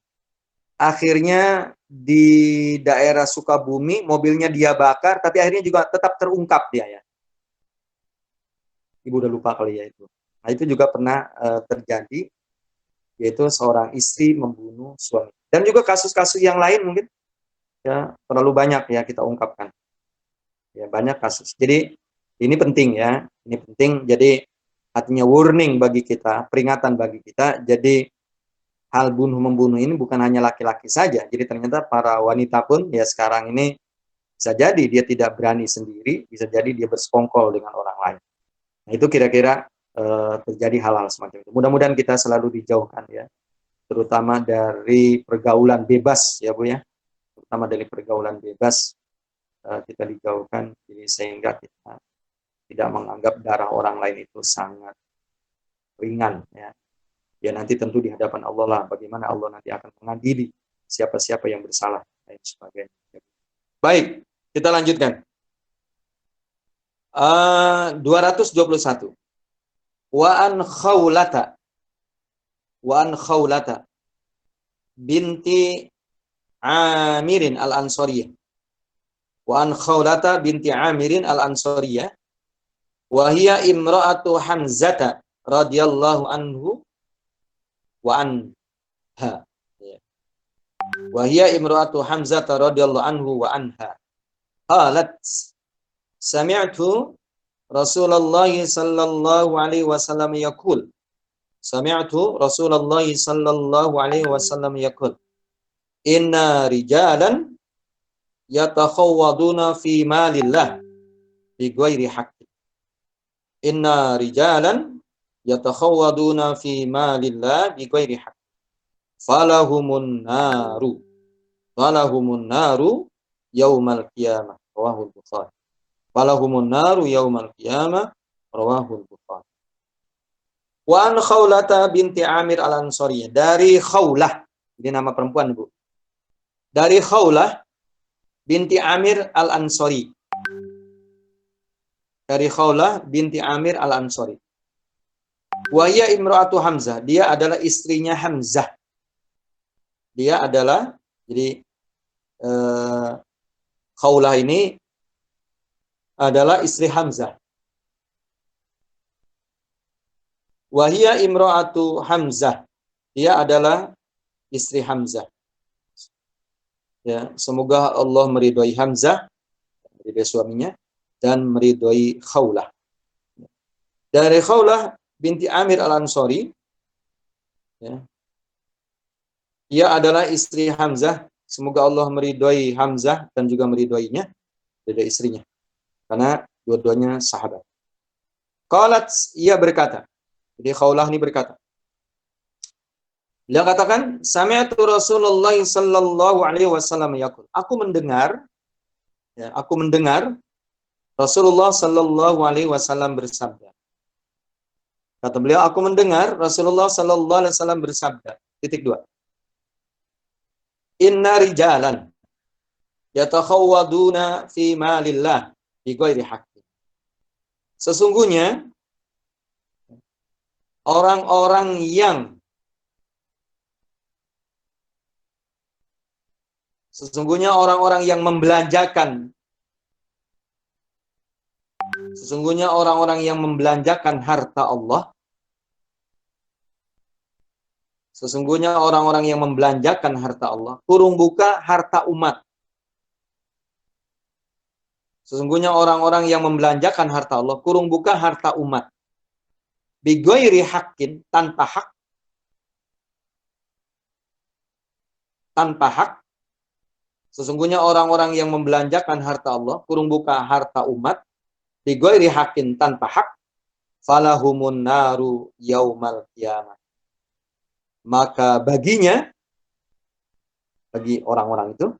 akhirnya di daerah Sukabumi, mobilnya dia bakar, tapi akhirnya juga tetap terungkap dia ya. Ibu udah lupa kali ya itu. Nah itu juga pernah terjadi, yaitu seorang istri membunuh suami. Dan juga kasus-kasus yang lain mungkin ya terlalu banyak ya kita ungkapkan. Ya banyak kasus. Jadi ini penting ya, ini penting. Jadi artinya warning bagi kita, peringatan bagi kita. Jadi hal bunuh-membunuh ini bukan hanya laki-laki saja. Jadi ternyata para wanita pun ya sekarang ini bisa jadi dia tidak berani sendiri, bisa jadi dia bersekongkol dengan orang lain. Nah itu kira-kira terjadi hal-hal semacam itu. Mudah-mudahan kita selalu dijauhkan ya, terutama dari pergaulan bebas ya Bu ya, terutama dari pergaulan bebas kita dijauhkan, jadi sehingga kita tidak menganggap darah orang lain itu sangat ringan ya. Ya nanti tentu di hadapan Allah lah, bagaimana Allah nanti akan mengadili siapa-siapa yang bersalah dan sebagainya. Baik, kita lanjutkan. 221. Wa an Khawlata binti Amirin al-Ansariyah. Wa an Khawlata binti Amirin al-Ansariyah wa hiya imra'atu Hamzata radhiyallahu anhu wa anha. Wa hiya imra'atu Hamzata radhiyallahu anhu wa anha. Qalat sami'tu Rasulullah sallallahu alaihi wasallam yaqul. Sami'tu Rasulullah sallallahu alaihi wasallam yaqul. Inna rijalan yatakhawwaduna fi malillah bi ghairi haqqin. Inna rijalan yatakhawwaduna fi malillah bi ghairi haqqin. Falahumun naru yaumal qiyamah. Rawahul Bukhari. Falahumun naru yaumal qiyamah. Rawahul Bukhari. Wa an Khawlata binti Amir al-Ansariyah. Dari Khawlah. Ini nama perempuan, Bu. Dari Khawlah binti Amir al-Ansari. Dari Khawlah binti Amir al-Ansari. Wahya imra'atu Hamzah. Dia adalah istrinya Hamzah. Dia adalah, jadi Khawlah ini adalah istri Hamzah. Wahia imra'atu Hamzah. Dia adalah istri Hamzah. Ya, semoga Allah meridhoi Hamzah, meridhoi suaminya, dan meridhoi Khawlah. Dari Khawlah binti Amir al-Ansari, ya, ia adalah istri Hamzah. Semoga Allah meridhoi Hamzah dan juga meridhoinya, meridhoi istrinya. Karena dua-duanya sahabat. Qalat, ia berkata. Jadi Khawlah ini berkata. Dia katakan, sami'tu Rasulullah sallallahu alaihi wasallam yaqul. Aku mendengar Rasulullah sallallahu alaihi wasallam bersabda. Kata beliau, aku mendengar Rasulullah sallallahu alaihi wasallam bersabda. Titik 2. Inna rijalan yatakhawwaduna fi malillah bi ghairi haqqin. Sesungguhnya orang-orang yang membelanjakan harta Allah. Sesungguhnya orang-orang yang membelanjakan harta Allah, kurung buka harta umat. Sesungguhnya orang-orang yang membelanjakan harta Allah, kurung buka harta umat. Bi ghairi haqqin, tanpa hak. Tanpa hak. Sesungguhnya orang-orang yang membelanjakan harta Allah, kurung buka harta umat, bi ghairi haqqin, tanpa hak, falahumun naru yaumal qiyamah. Maka baginya, bagi orang-orang itu,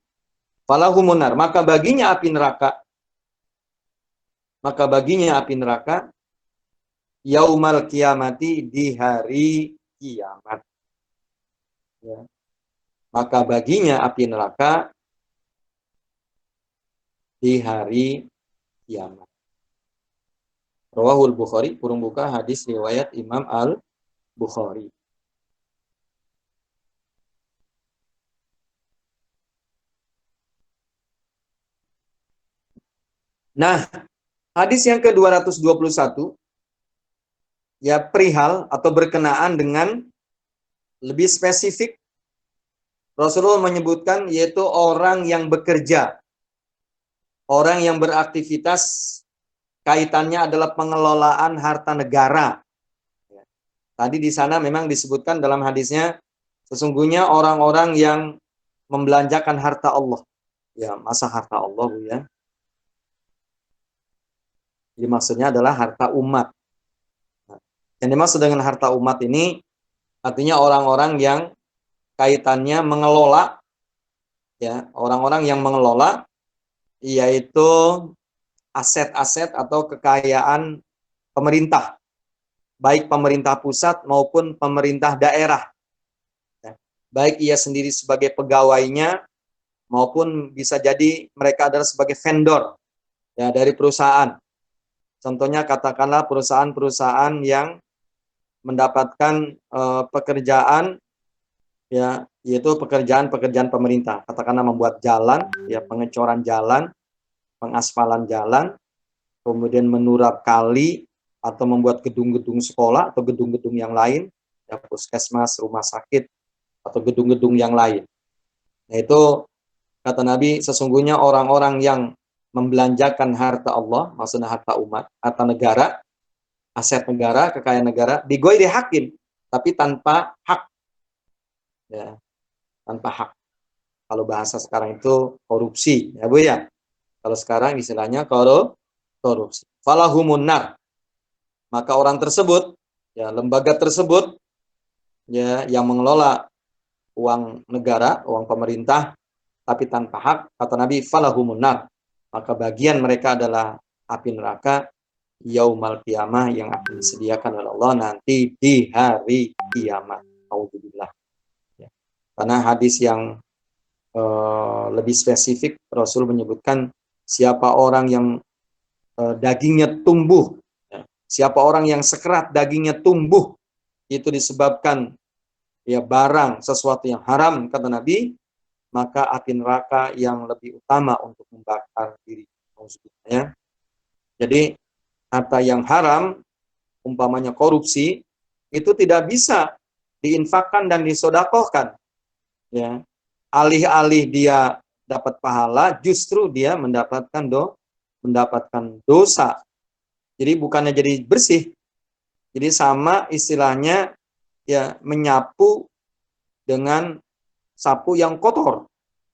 falahumun nar, maka baginya api neraka, yaumal qiyamati, di hari kiamat. Ya. Maka baginya api neraka di hari kiamat. Rawahul Bukhari, kurung buka hadis riwayat Imam Al-Bukhari. Nah, hadis yang ke-221 ya perihal atau berkenaan dengan lebih spesifik Rasulullah menyebutkan yaitu orang yang bekerja, orang yang beraktivitas kaitannya adalah pengelolaan harta negara. Tadi di sana memang disebutkan dalam hadisnya sesungguhnya orang-orang yang membelanjakan harta Allah. Ya, masa harta Allah, Bu ya. Jadi maksudnya adalah harta umat. Nah, yang dimaksud dengan harta umat ini artinya orang-orang yang kaitannya mengelola, ya, orang-orang yang mengelola yaitu aset-aset atau kekayaan pemerintah, baik pemerintah pusat maupun pemerintah daerah. Ya, baik ia sendiri sebagai pegawainya maupun bisa jadi mereka adalah sebagai vendor ya dari perusahaan. Contohnya katakanlah perusahaan-perusahaan yang mendapatkan pekerjaan ya, yaitu pekerjaan-pekerjaan pemerintah. Katakanlah membuat jalan, ya pengecoran jalan, pengaspalan jalan, kemudian menurap kali atau membuat gedung-gedung sekolah atau gedung-gedung yang lain, ya puskesmas, rumah sakit atau gedung-gedung yang lain. Nah, itu kata Nabi sesungguhnya orang-orang yang membelanjakan harta Allah, maksudnya harta umat, harta negara, aset negara, kekayaan negara, di ghairi haqqin, tapi tanpa hak. Ya, tanpa hak. Kalau bahasa sekarang itu korupsi, ya Bu ya. Kalau sekarang istilahnya korupsi. Falahumun nar. Maka orang tersebut, ya lembaga tersebut, ya yang mengelola uang negara, uang pemerintah, tapi tanpa hak, kata Nabi, falahumun nar. Maka bagian mereka adalah api neraka yaumal qiyamah yang akan disediakan oleh Allah nanti di hari kiamat. Auzubillah. Ya. Karena hadis yang lebih spesifik Rasul menyebutkan siapa orang yang dagingnya tumbuh, ya. Siapa orang yang sekerat dagingnya tumbuh itu disebabkan ya barang sesuatu yang haram kata Nabi, maka api neraka yang lebih utama untuk membakar diri. Ya. Jadi harta yang haram, umpamanya korupsi, itu tidak bisa diinfakkan dan disodakohkan. Ya, alih-alih dia dapat pahala, justru dia mendapatkan dosa. Jadi bukannya jadi bersih. Jadi sama istilahnya ya menyapu dengan sapu yang kotor.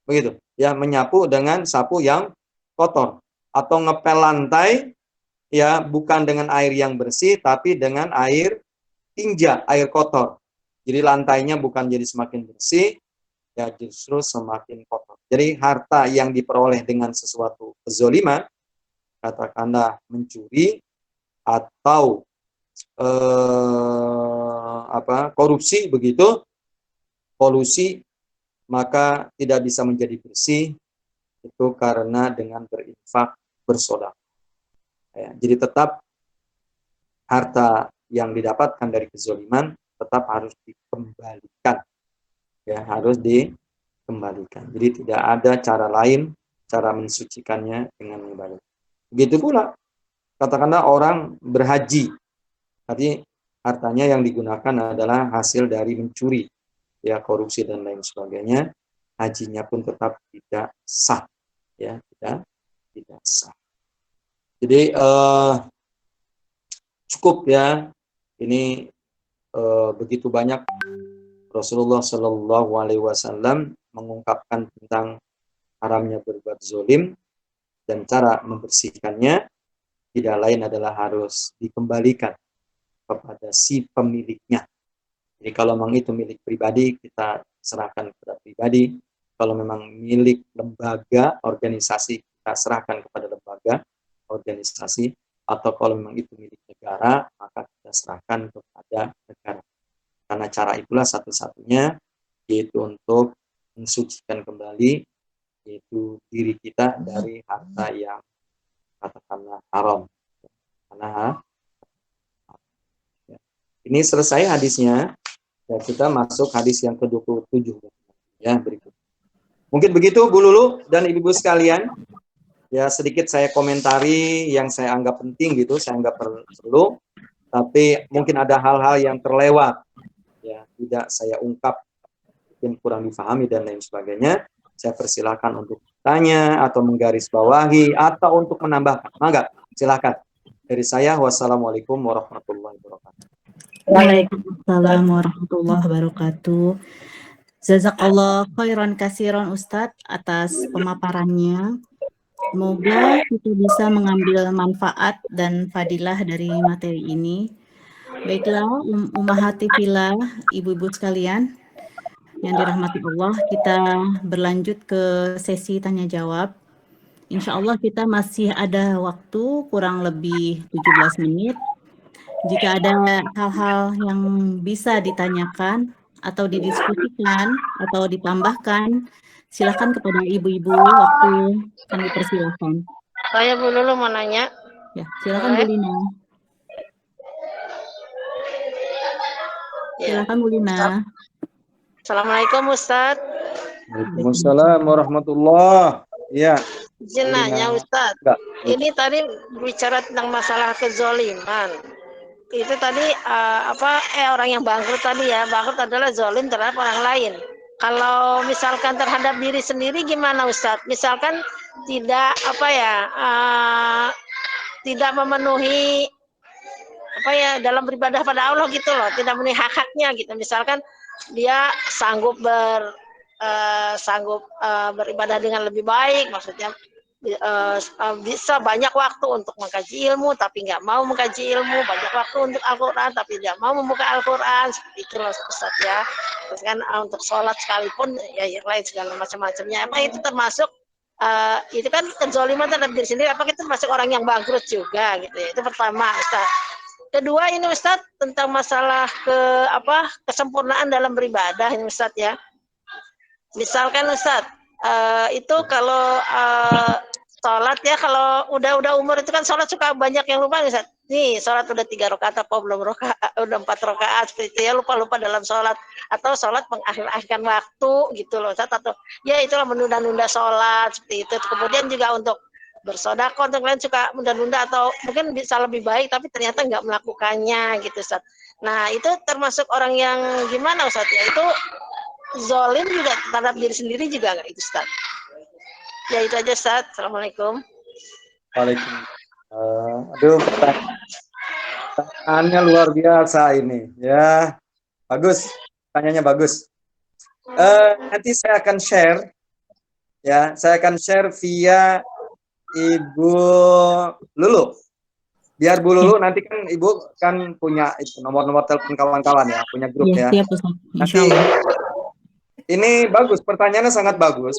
Begitu. Ya, menyapu dengan sapu yang kotor atau ngepel lantai ya bukan dengan air yang bersih tapi dengan air tinja, air kotor. Jadi lantainya bukan jadi semakin bersih, ya justru semakin kotor. Jadi harta yang diperoleh dengan sesuatu kezoliman, katakanlah mencuri atau korupsi begitu, kolusi, maka tidak bisa menjadi bersih itu karena dengan berinfak bersedekah. Ya, jadi tetap harta yang didapatkan dari kezoliman tetap harus dikembalikan. Ya, harus dikembalikan. Jadi tidak ada cara lain, cara mensucikannya dengan ibadah. Begitu pula, katakanlah orang berhaji. Tapi hartanya yang digunakan adalah hasil dari mencuri, ya korupsi dan lain sebagainya. Hajinya pun tetap tidak sah. Ya, tidak sah. Jadi cukup ya. Ini begitu banyak Rasulullah Shallallahu Alaihi Wasallam mengungkapkan tentang haramnya berbuat zolim dan cara membersihkannya tidak lain adalah harus dikembalikan kepada si pemiliknya. Jadi kalau memang itu milik pribadi kita serahkan kepada pribadi. Kalau memang milik lembaga organisasi kita serahkan kepada lembaga organisasi. Atau kalau memang itu milik negara maka kita serahkan kepada negara. Karena cara itulah satu-satunya yaitu untuk mensucikan kembali yaitu diri kita dari harta yang katakanlah haram. Karena ini selesai hadisnya. Ya, kita masuk hadis yang ke-27 ya berikut. Mungkin begitu Bu Lulu dan Ibu-ibu sekalian. Ya sedikit saya komentari yang saya anggap penting gitu, saya anggap perlu. Tapi mungkin ada hal-hal yang terlewat. Ya, tidak saya ungkap, mungkin kurang difahami dan lain sebagainya. Saya persilahkan untuk tanya atau menggarisbawahi atau untuk menambahkan. Mangga, silakan. Dari saya, wassalamualaikum warahmatullahi wabarakatuh. Waalaikumsalam warahmatullahi wabarakatuh. Jazakallah khairan kasiran Ustadz atas pemaparannya. Semoga kita bisa mengambil manfaat dan fadilah dari materi ini. Baiklah, Ummahati fillah, ibu-ibu sekalian yang dirahmati Allah, kita berlanjut ke sesi tanya jawab. Insya Allah kita masih ada waktu kurang lebih 17 menit. Jika ada hal-hal yang bisa ditanyakan atau didiskusikan atau ditambahkan, silakan kepada ibu-ibu, waktu kami persilahkan. Saya Bu Lulu mau nanya. Ya, silakan Bu Lina. Silakan Bu Lina. Assalamualaikum Ustaz. Waalaikumsalam warahmatullahi. Ya. Izin nanya Ustaz. Ini tadi bicara tentang masalah kezoliman. Itu tadi orang yang bangkrut tadi ya, bangkrut adalah zolim terhadap orang lain. Kalau misalkan terhadap diri sendiri gimana Ustaz? Misalkan tidak tidak memenuhi dalam beribadah pada Allah gitu loh, tidak memenuhi hak-haknya gitu. Misalkan dia sanggup beribadah dengan lebih baik, maksudnya bisa banyak waktu untuk mengkaji ilmu tapi nggak mau mengkaji ilmu, banyak waktu untuk Al-Quran tapi tidak mau membuka Al-Quran, seperti itu loh Ustaz ya. Terus kan untuk sholat sekalipun ya yang lain segala macam-macamnya, apa itu termasuk itu kan kezaliman terhadap diri sendiri, apakah itu termasuk orang yang bangkrut juga gitu ya? Itu pertama Ustaz. Kedua ini Ustaz tentang masalah kesempurnaan dalam beribadah ini Ustaz ya. Misalkan Ustaz itu kalau sholat ya, kalau udah umur itu kan sholat suka banyak yang lupa Ustaz. Nih sholat udah 3 rakaat apa belum rakaat, udah 4 rakaat seperti itu ya, lupa dalam sholat, atau sholat mengakhir-akhirkan waktu gitu loh Ustaz, atau ya itulah menunda-nunda sholat seperti itu. Kemudian juga untuk bersedekah, untuk kalian suka menunda-nunda atau mungkin bisa lebih baik tapi ternyata nggak melakukannya gitu Ustaz. Nah itu termasuk orang yang gimana Ustaz ya, itu zolim juga terhadap diri sendiri juga nggak itu Ustaz? Ya itu aja Ustaz. Assalamualaikum. Waalaikumsalam. Aduh, pertanyaannya luar biasa ini ya. Bagus, pertanyaannya bagus. Nanti saya akan share ya, saya akan share via Ibu Lulu. Biar Bu Lulu nanti kan Ibu kan punya itu nomor-nomor telepon kawan-kawan ya, punya grup ya. Siap, Ustaz. Nanti ini bagus, pertanyaannya sangat bagus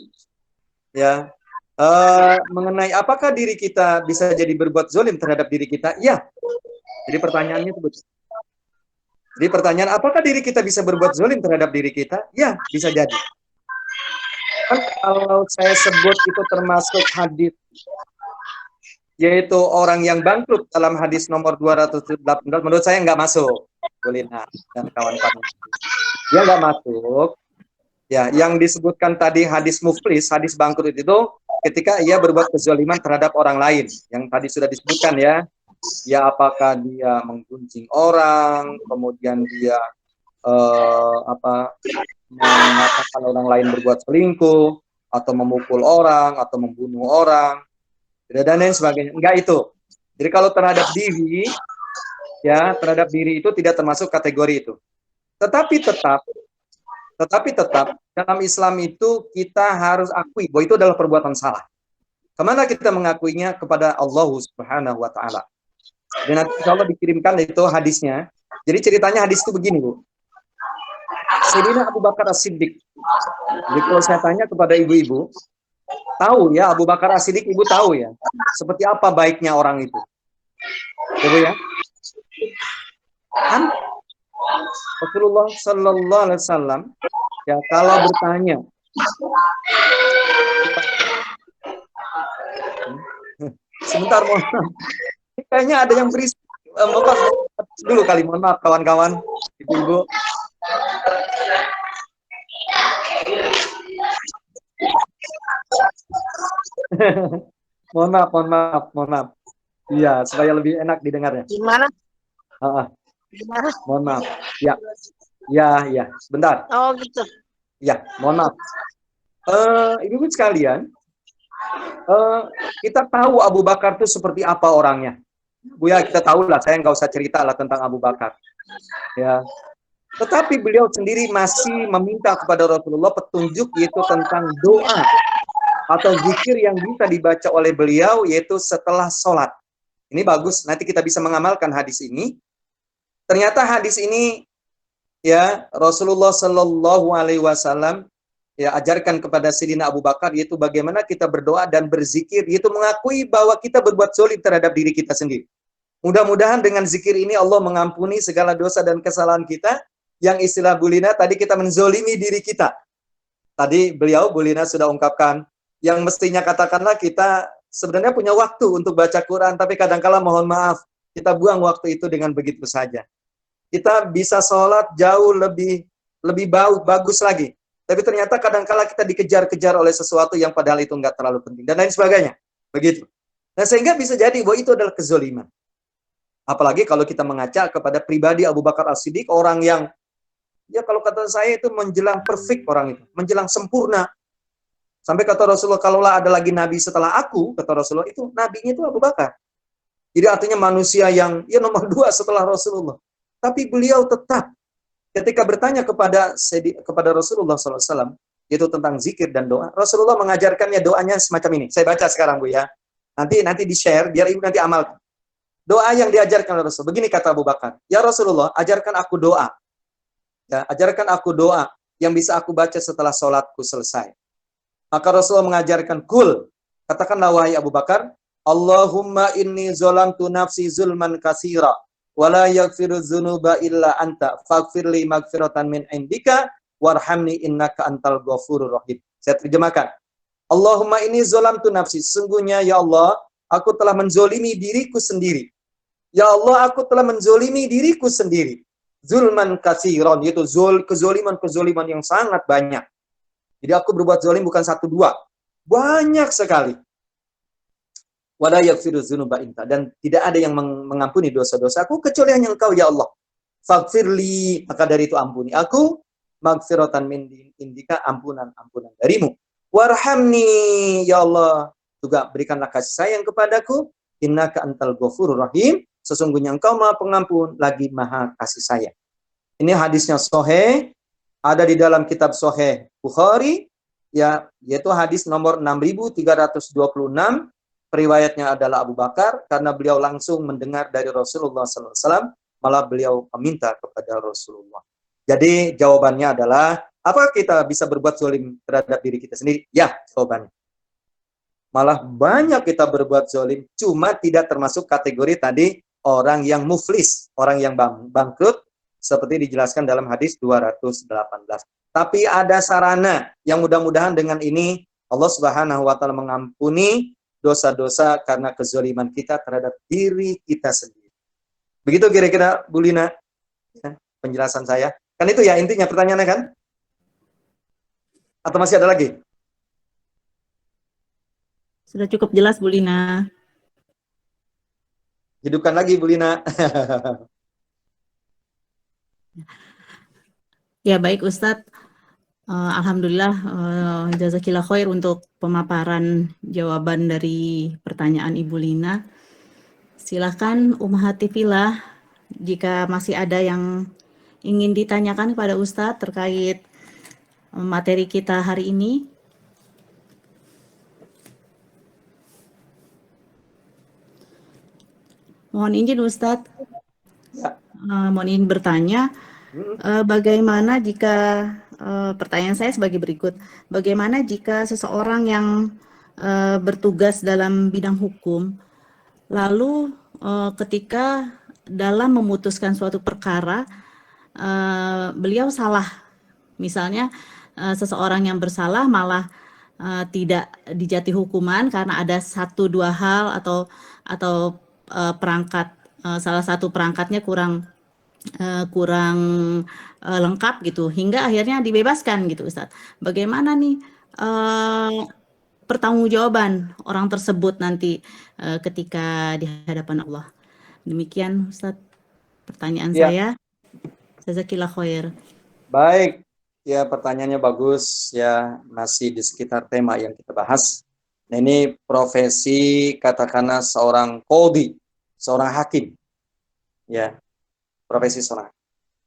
ya. Mengenai apakah diri kita bisa jadi berbuat zolim terhadap diri kita? Iya. Jadi pertanyaannya itu betul. Jadi pertanyaan, apakah diri kita bisa berbuat zolim terhadap diri kita? Ya, bisa jadi. Kan kalau saya sebut itu termasuk hadis, yaitu orang yang bangkrut dalam hadis nomor 218, menurut saya nggak masuk. Bolina dan kawan-kawan. Dia nggak masuk. Ya, yang disebutkan tadi hadis muflis, hadis bangkrut itu ketika ia berbuat kezaliman terhadap orang lain. Yang tadi sudah disebutkan ya. Ya apakah dia menggunjing orang, kemudian dia mengatakan orang lain berbuat selingkuh, atau memukul orang, atau membunuh orang, dan lain sebagainya. Enggak itu. Jadi kalau terhadap diri, ya terhadap diri itu tidak termasuk kategori itu. Tetapi tetap dalam Islam itu kita harus akui bahwa itu adalah perbuatan salah. Kemana kita mengakuinya? Kepada Allah Subhanahu Wa Taala. Dan nanti insya Allah dikirimkan itu hadisnya. Jadi ceritanya hadis itu begini Bu. Sayyidina Abu Bakar As-Siddiq. Jadi kalau saya tanya kepada ibu-ibu, tahu ya Abu Bakar As-Siddiq, ibu tahu ya seperti apa baiknya orang itu. Ibu ya. Kan Rasulullah Sallallahu Alaihi Wasallam ya kalau bertanya, sebentar mohon. Kayaknya ada yang berisik. Dulu kali, mohon maaf kawan-kawan, ibu-ibu. mohon maaf. Iya, supaya lebih enak didengarnya. Gimana? Gimana? Mohon maaf. Ya, sebentar. Oh gitu. Ya, mohon maaf. Ibu-ibu sekalian, kita tahu Abu Bakar itu seperti apa orangnya. Bu ya, kita tahu lah, saya nggak usah cerita lah tentang Abu Bakar. Ya. Tetapi beliau sendiri masih meminta kepada Rasulullah petunjuk, yaitu tentang doa atau zikir yang bisa dibaca oleh beliau, yaitu setelah sholat. Ini bagus, nanti kita bisa mengamalkan hadis ini. Ternyata hadis ini, ya Rasulullah Shallallahu Alaihi Wasallam ya ajarkan kepada Sayyidina Abu Bakar, yaitu bagaimana kita berdoa dan berzikir, yaitu mengakui bahwa kita berbuat zalim terhadap diri kita sendiri. Mudah-mudahan dengan zikir ini Allah mengampuni segala dosa dan kesalahan kita, yang istilah Bulina tadi kita menzolimi diri kita. Tadi beliau, Bulina sudah ungkapkan, yang mestinya katakanlah kita sebenarnya punya waktu untuk baca Quran, tapi kadangkala mohon maaf, kita buang waktu itu dengan begitu saja. Kita bisa sholat jauh lebih bagus lagi. Tapi ternyata kadangkala kita dikejar-kejar oleh sesuatu yang padahal itu nggak terlalu penting. Dan lain sebagainya. Begitu. Nah sehingga bisa jadi bahwa itu adalah kezoliman. Apalagi kalau kita mengaca kepada pribadi Abu Bakar As-Siddiq, orang yang, ya kalau kata saya itu menjelang perfect orang itu. Menjelang sempurna. Sampai kata Rasulullah, kalaulah ada lagi nabi setelah aku, kata Rasulullah, itu nabinya itu Abu Bakar. Jadi artinya manusia yang ya nomor 2 setelah Rasulullah. Tapi beliau tetap ketika bertanya kepada Rasulullah SAW, yaitu tentang zikir dan doa, Rasulullah mengajarkannya doanya semacam ini. Saya baca sekarang Bu ya. Nanti di-share biar ibu nanti amalkan. Doa yang diajarkan oleh Rasul. Begini kata Abu Bakar, ya Rasulullah, ajarkan aku doa. Ya, ajarkan aku doa yang bisa aku baca setelah sholatku selesai. Maka Rasulullah mengajarkan, kul, katakanlah wahai Abu Bakar, Allahumma inni zolamtu nafsi zulman kasira, wala yaghfiru dzunuba illa anta, faghfirli maghfiratan min indika, warhamni innaka antal ghafurur rahim. Saya terjemahkan. Allahumma inni zolamtu nafsi, sesungguhnya ya Allah, aku telah menzolimi diriku sendiri. Ya Allah, aku telah menzolimi diriku sendiri. Zulman kasiron, yaitu kezoliman yang sangat banyak. Jadi aku berbuat zolim bukan 1, 2. Banyak sekali. wa la yaghfiru dzunuba illa dan tidak ada yang mengampuni dosa-dosaku kecuali hanya Engkau ya Allah. Faghfirli, maka dari itu ampuni aku, maghfiratan min indika, ampunan darimu. Warhamni, ya Allah, juga berikanlah kasih sayang kepadaku, innaka antal ghafurur rahim, sesungguhnya Engkau Maha Pengampun lagi Maha Kasih Sayang. Ini hadisnya sahih, ada di dalam kitab Sahih Bukhari, ya, yaitu hadis nomor 6326. Periwayatnya adalah Abu Bakar, karena beliau langsung mendengar dari Rasulullah SAW, malah beliau meminta kepada Rasulullah. Jadi jawabannya adalah, apakah kita bisa berbuat zalim terhadap diri kita sendiri? Ya, jawabannya. Malah banyak kita berbuat zalim, cuma tidak termasuk kategori tadi orang yang muflis, orang yang bangkrut, seperti dijelaskan dalam hadis 218. Tapi ada sarana yang mudah-mudahan dengan ini Allah Subhanahu wa taala mengampuni dosa-dosa karena kezaliman kita terhadap diri kita sendiri. Begitu kira-kira Bu Lina penjelasan saya. Kan itu ya intinya pertanyaannya kan? Atau masih ada lagi? Sudah cukup jelas Bu Lina. Hidupkan lagi Bu Lina. Ya baik Ustadz. Alhamdulillah, jazakillah khair untuk pemaparan jawaban dari pertanyaan Ibu Lina. Silakan Ummahati Fillah, jika masih ada yang ingin ditanyakan kepada Ustadz terkait materi kita hari ini. Mohon izin Ustadz, mohon izin bertanya, bagaimana jika pertanyaan saya sebagai berikut, bagaimana jika seseorang yang bertugas dalam bidang hukum, lalu ketika dalam memutuskan suatu perkara, beliau salah, misalnya seseorang yang bersalah malah tidak dijatuhi hukuman karena ada satu dua hal atau perangkat, salah satu perangkatnya kurang lengkap gitu, hingga akhirnya dibebaskan gitu Ustadz. Bagaimana nih pertanggungjawaban orang tersebut nanti ketika di hadapan Allah? Demikian Ustadz pertanyaan saya. Jazakillah khair. Baik, ya pertanyaannya bagus ya, masih di sekitar tema yang kita bahas. Nah ini profesi katakanlah seorang qadhi, seorang hakim, ya. Profesi seorang.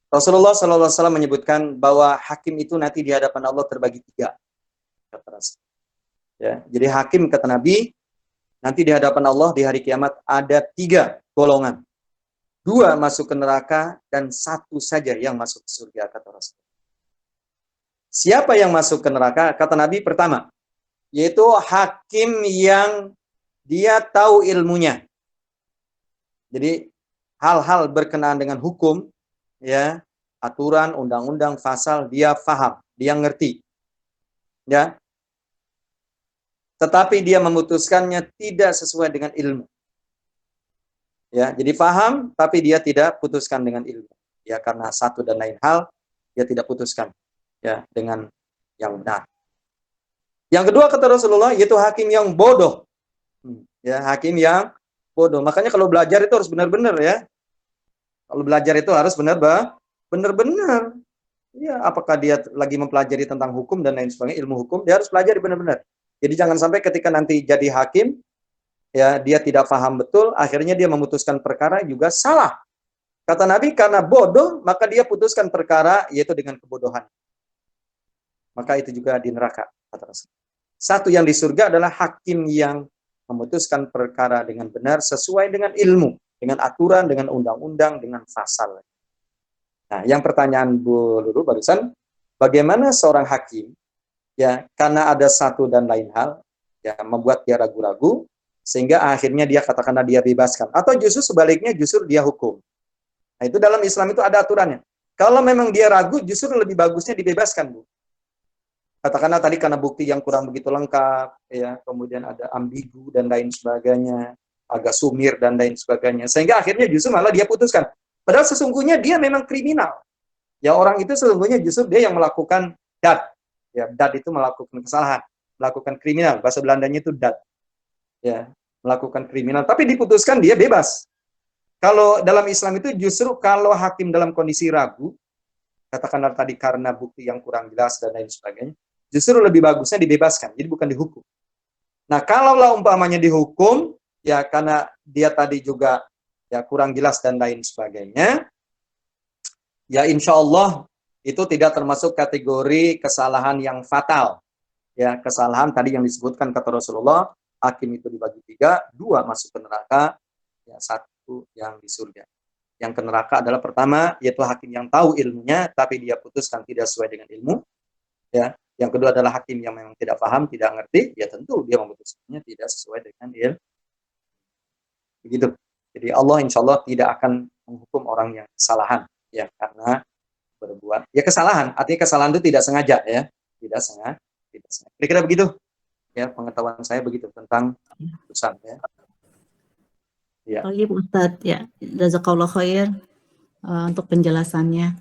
Rasulullah SAW menyebutkan bahwa hakim itu nanti di hadapan Allah terbagi 3. Ya, jadi hakim kata Nabi, nanti di hadapan Allah di hari kiamat ada 3 golongan. 2 masuk ke neraka dan 1 saja yang masuk ke surga kata Rasul. Siapa yang masuk ke neraka? Kata Nabi pertama, yaitu hakim yang dia tahu ilmunya. Jadi hal-hal berkenaan dengan hukum, ya, aturan, undang-undang, pasal, dia paham, dia ngerti, ya. Tetapi dia memutuskannya tidak sesuai dengan ilmu, ya. Jadi paham, tapi dia tidak putuskan dengan ilmu, ya, karena satu dan lain hal dia tidak putuskan, ya, dengan yang benar. Yang kedua kata Rasulullah, yaitu hakim yang bodoh, ya, hakim yang bodoh. Makanya kalau belajar itu harus benar-benar ya. Kalau belajar itu harus benar-benar. Ya, apakah dia lagi mempelajari tentang hukum dan lain sebagainya, ilmu hukum, dia harus pelajari benar-benar. Jadi jangan sampai ketika nanti jadi hakim, ya dia tidak paham betul, akhirnya dia memutuskan perkara juga salah. Kata Nabi, karena bodoh, maka dia putuskan perkara yaitu dengan kebodohan. Maka itu juga di neraka, kata Rasul. Satu yang di surga adalah hakim yang memutuskan perkara dengan benar sesuai dengan ilmu, dengan aturan, dengan undang-undang, dengan pasal. Nah, yang pertanyaan Bu Lulu barusan, bagaimana seorang hakim, ya, karena ada satu dan lain hal, ya, membuat dia ragu-ragu, sehingga akhirnya dia katakanlah dia bebaskan, atau justru sebaliknya, justru dia hukum. Nah, itu dalam Islam itu ada aturannya. Kalau memang dia ragu, justru lebih bagusnya dibebaskan, Bu. Katakanlah tadi karena bukti yang kurang begitu lengkap, ya, kemudian ada ambigu dan lain sebagainya, agak sumir dan lain sebagainya, sehingga akhirnya justru malah dia putuskan. Padahal sesungguhnya dia memang kriminal. Ya, orang itu sesungguhnya justru dia yang melakukan dad. Ya, dad itu melakukan kesalahan, melakukan kriminal. Bahasa Belandanya itu dad. Ya, melakukan kriminal, tapi diputuskan dia bebas. Kalau dalam Islam itu justru kalau hakim dalam kondisi ragu, katakanlah tadi karena bukti yang kurang jelas dan lain sebagainya, justru lebih bagusnya dibebaskan, jadi bukan dihukum. Nah, kalaulah umpamanya dihukum, ya karena dia tadi juga ya kurang jelas dan lain sebagainya, ya insya Allah itu tidak termasuk kategori kesalahan yang fatal. Ya, kesalahan tadi yang disebutkan kata Rasulullah, hakim itu dibagi 3, 2 masuk ke neraka, ya 1 yang di surga. Yang ke neraka adalah pertama, yaitu hakim yang tahu ilmunya, tapi dia putuskan tidak sesuai dengan ilmu. Ya, yang kedua adalah hakim yang memang tidak paham, tidak ngerti, ya tentu dia memutuskannya tidak sesuai dengan ilmu. Begitu. Jadi Allah insya Allah tidak akan menghukum orang yang kesalahan, ya karena berbuat ya kesalahan. Artinya kesalahan itu tidak sengaja, ya tidak sengaja. Kira-kira begitu, ya pengetahuan saya begitu tentang putusan, ya. Ya. Oh iya Ustadz, ya jazakallah khair untuk penjelasannya.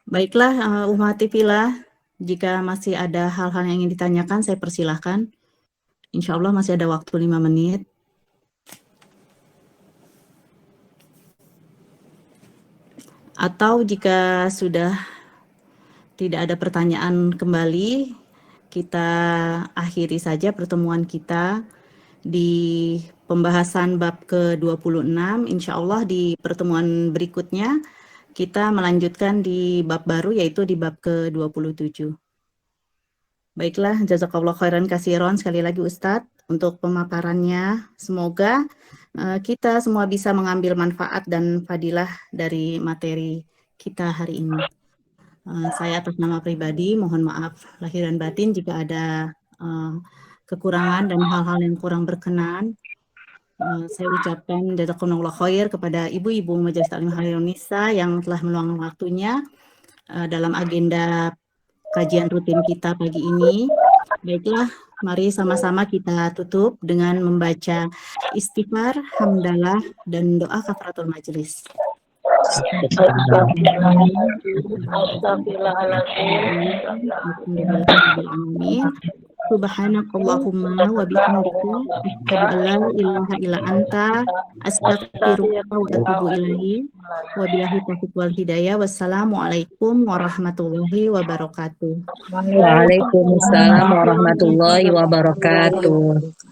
Baiklah umat Fillah, jika masih ada hal-hal yang ingin ditanyakan, saya persilahkan. Insya Allah masih ada waktu 5 menit. Atau jika sudah tidak ada pertanyaan kembali, kita akhiri saja pertemuan kita di pembahasan bab ke-26. Insya Allah di pertemuan berikutnya kita melanjutkan di bab baru, yaitu di bab ke-27. Baiklah, jazakallah khairan kasiron sekali lagi Ustadz untuk pemaparannya. Semoga kita semua bisa mengambil manfaat dan fadilah dari materi kita hari ini. Saya atas nama pribadi mohon maaf lahir dan batin jika ada kekurangan dan hal-hal yang kurang berkenan. Saya ucapkan jazakumullah khair kepada ibu-ibu Majelis Taklim Khairun Nisa yang telah meluangkan waktunya dalam agenda kajian rutin kita pagi ini. Baiklah, mari sama-sama kita tutup dengan membaca istighfar, hamdalah, dan doa kafaratul majelis. Astagfirullahaladzim. Subhanakallahumma wa bihamdika asyhadu an la ilaha illa anta astaghfiruka wa atubu ilaihi wa billahi taufiq wal hidayah. Wassalamualaikum warahmatullahi wabarakatuh. Waalaikumsalam warahmatullahi wabarakatuh.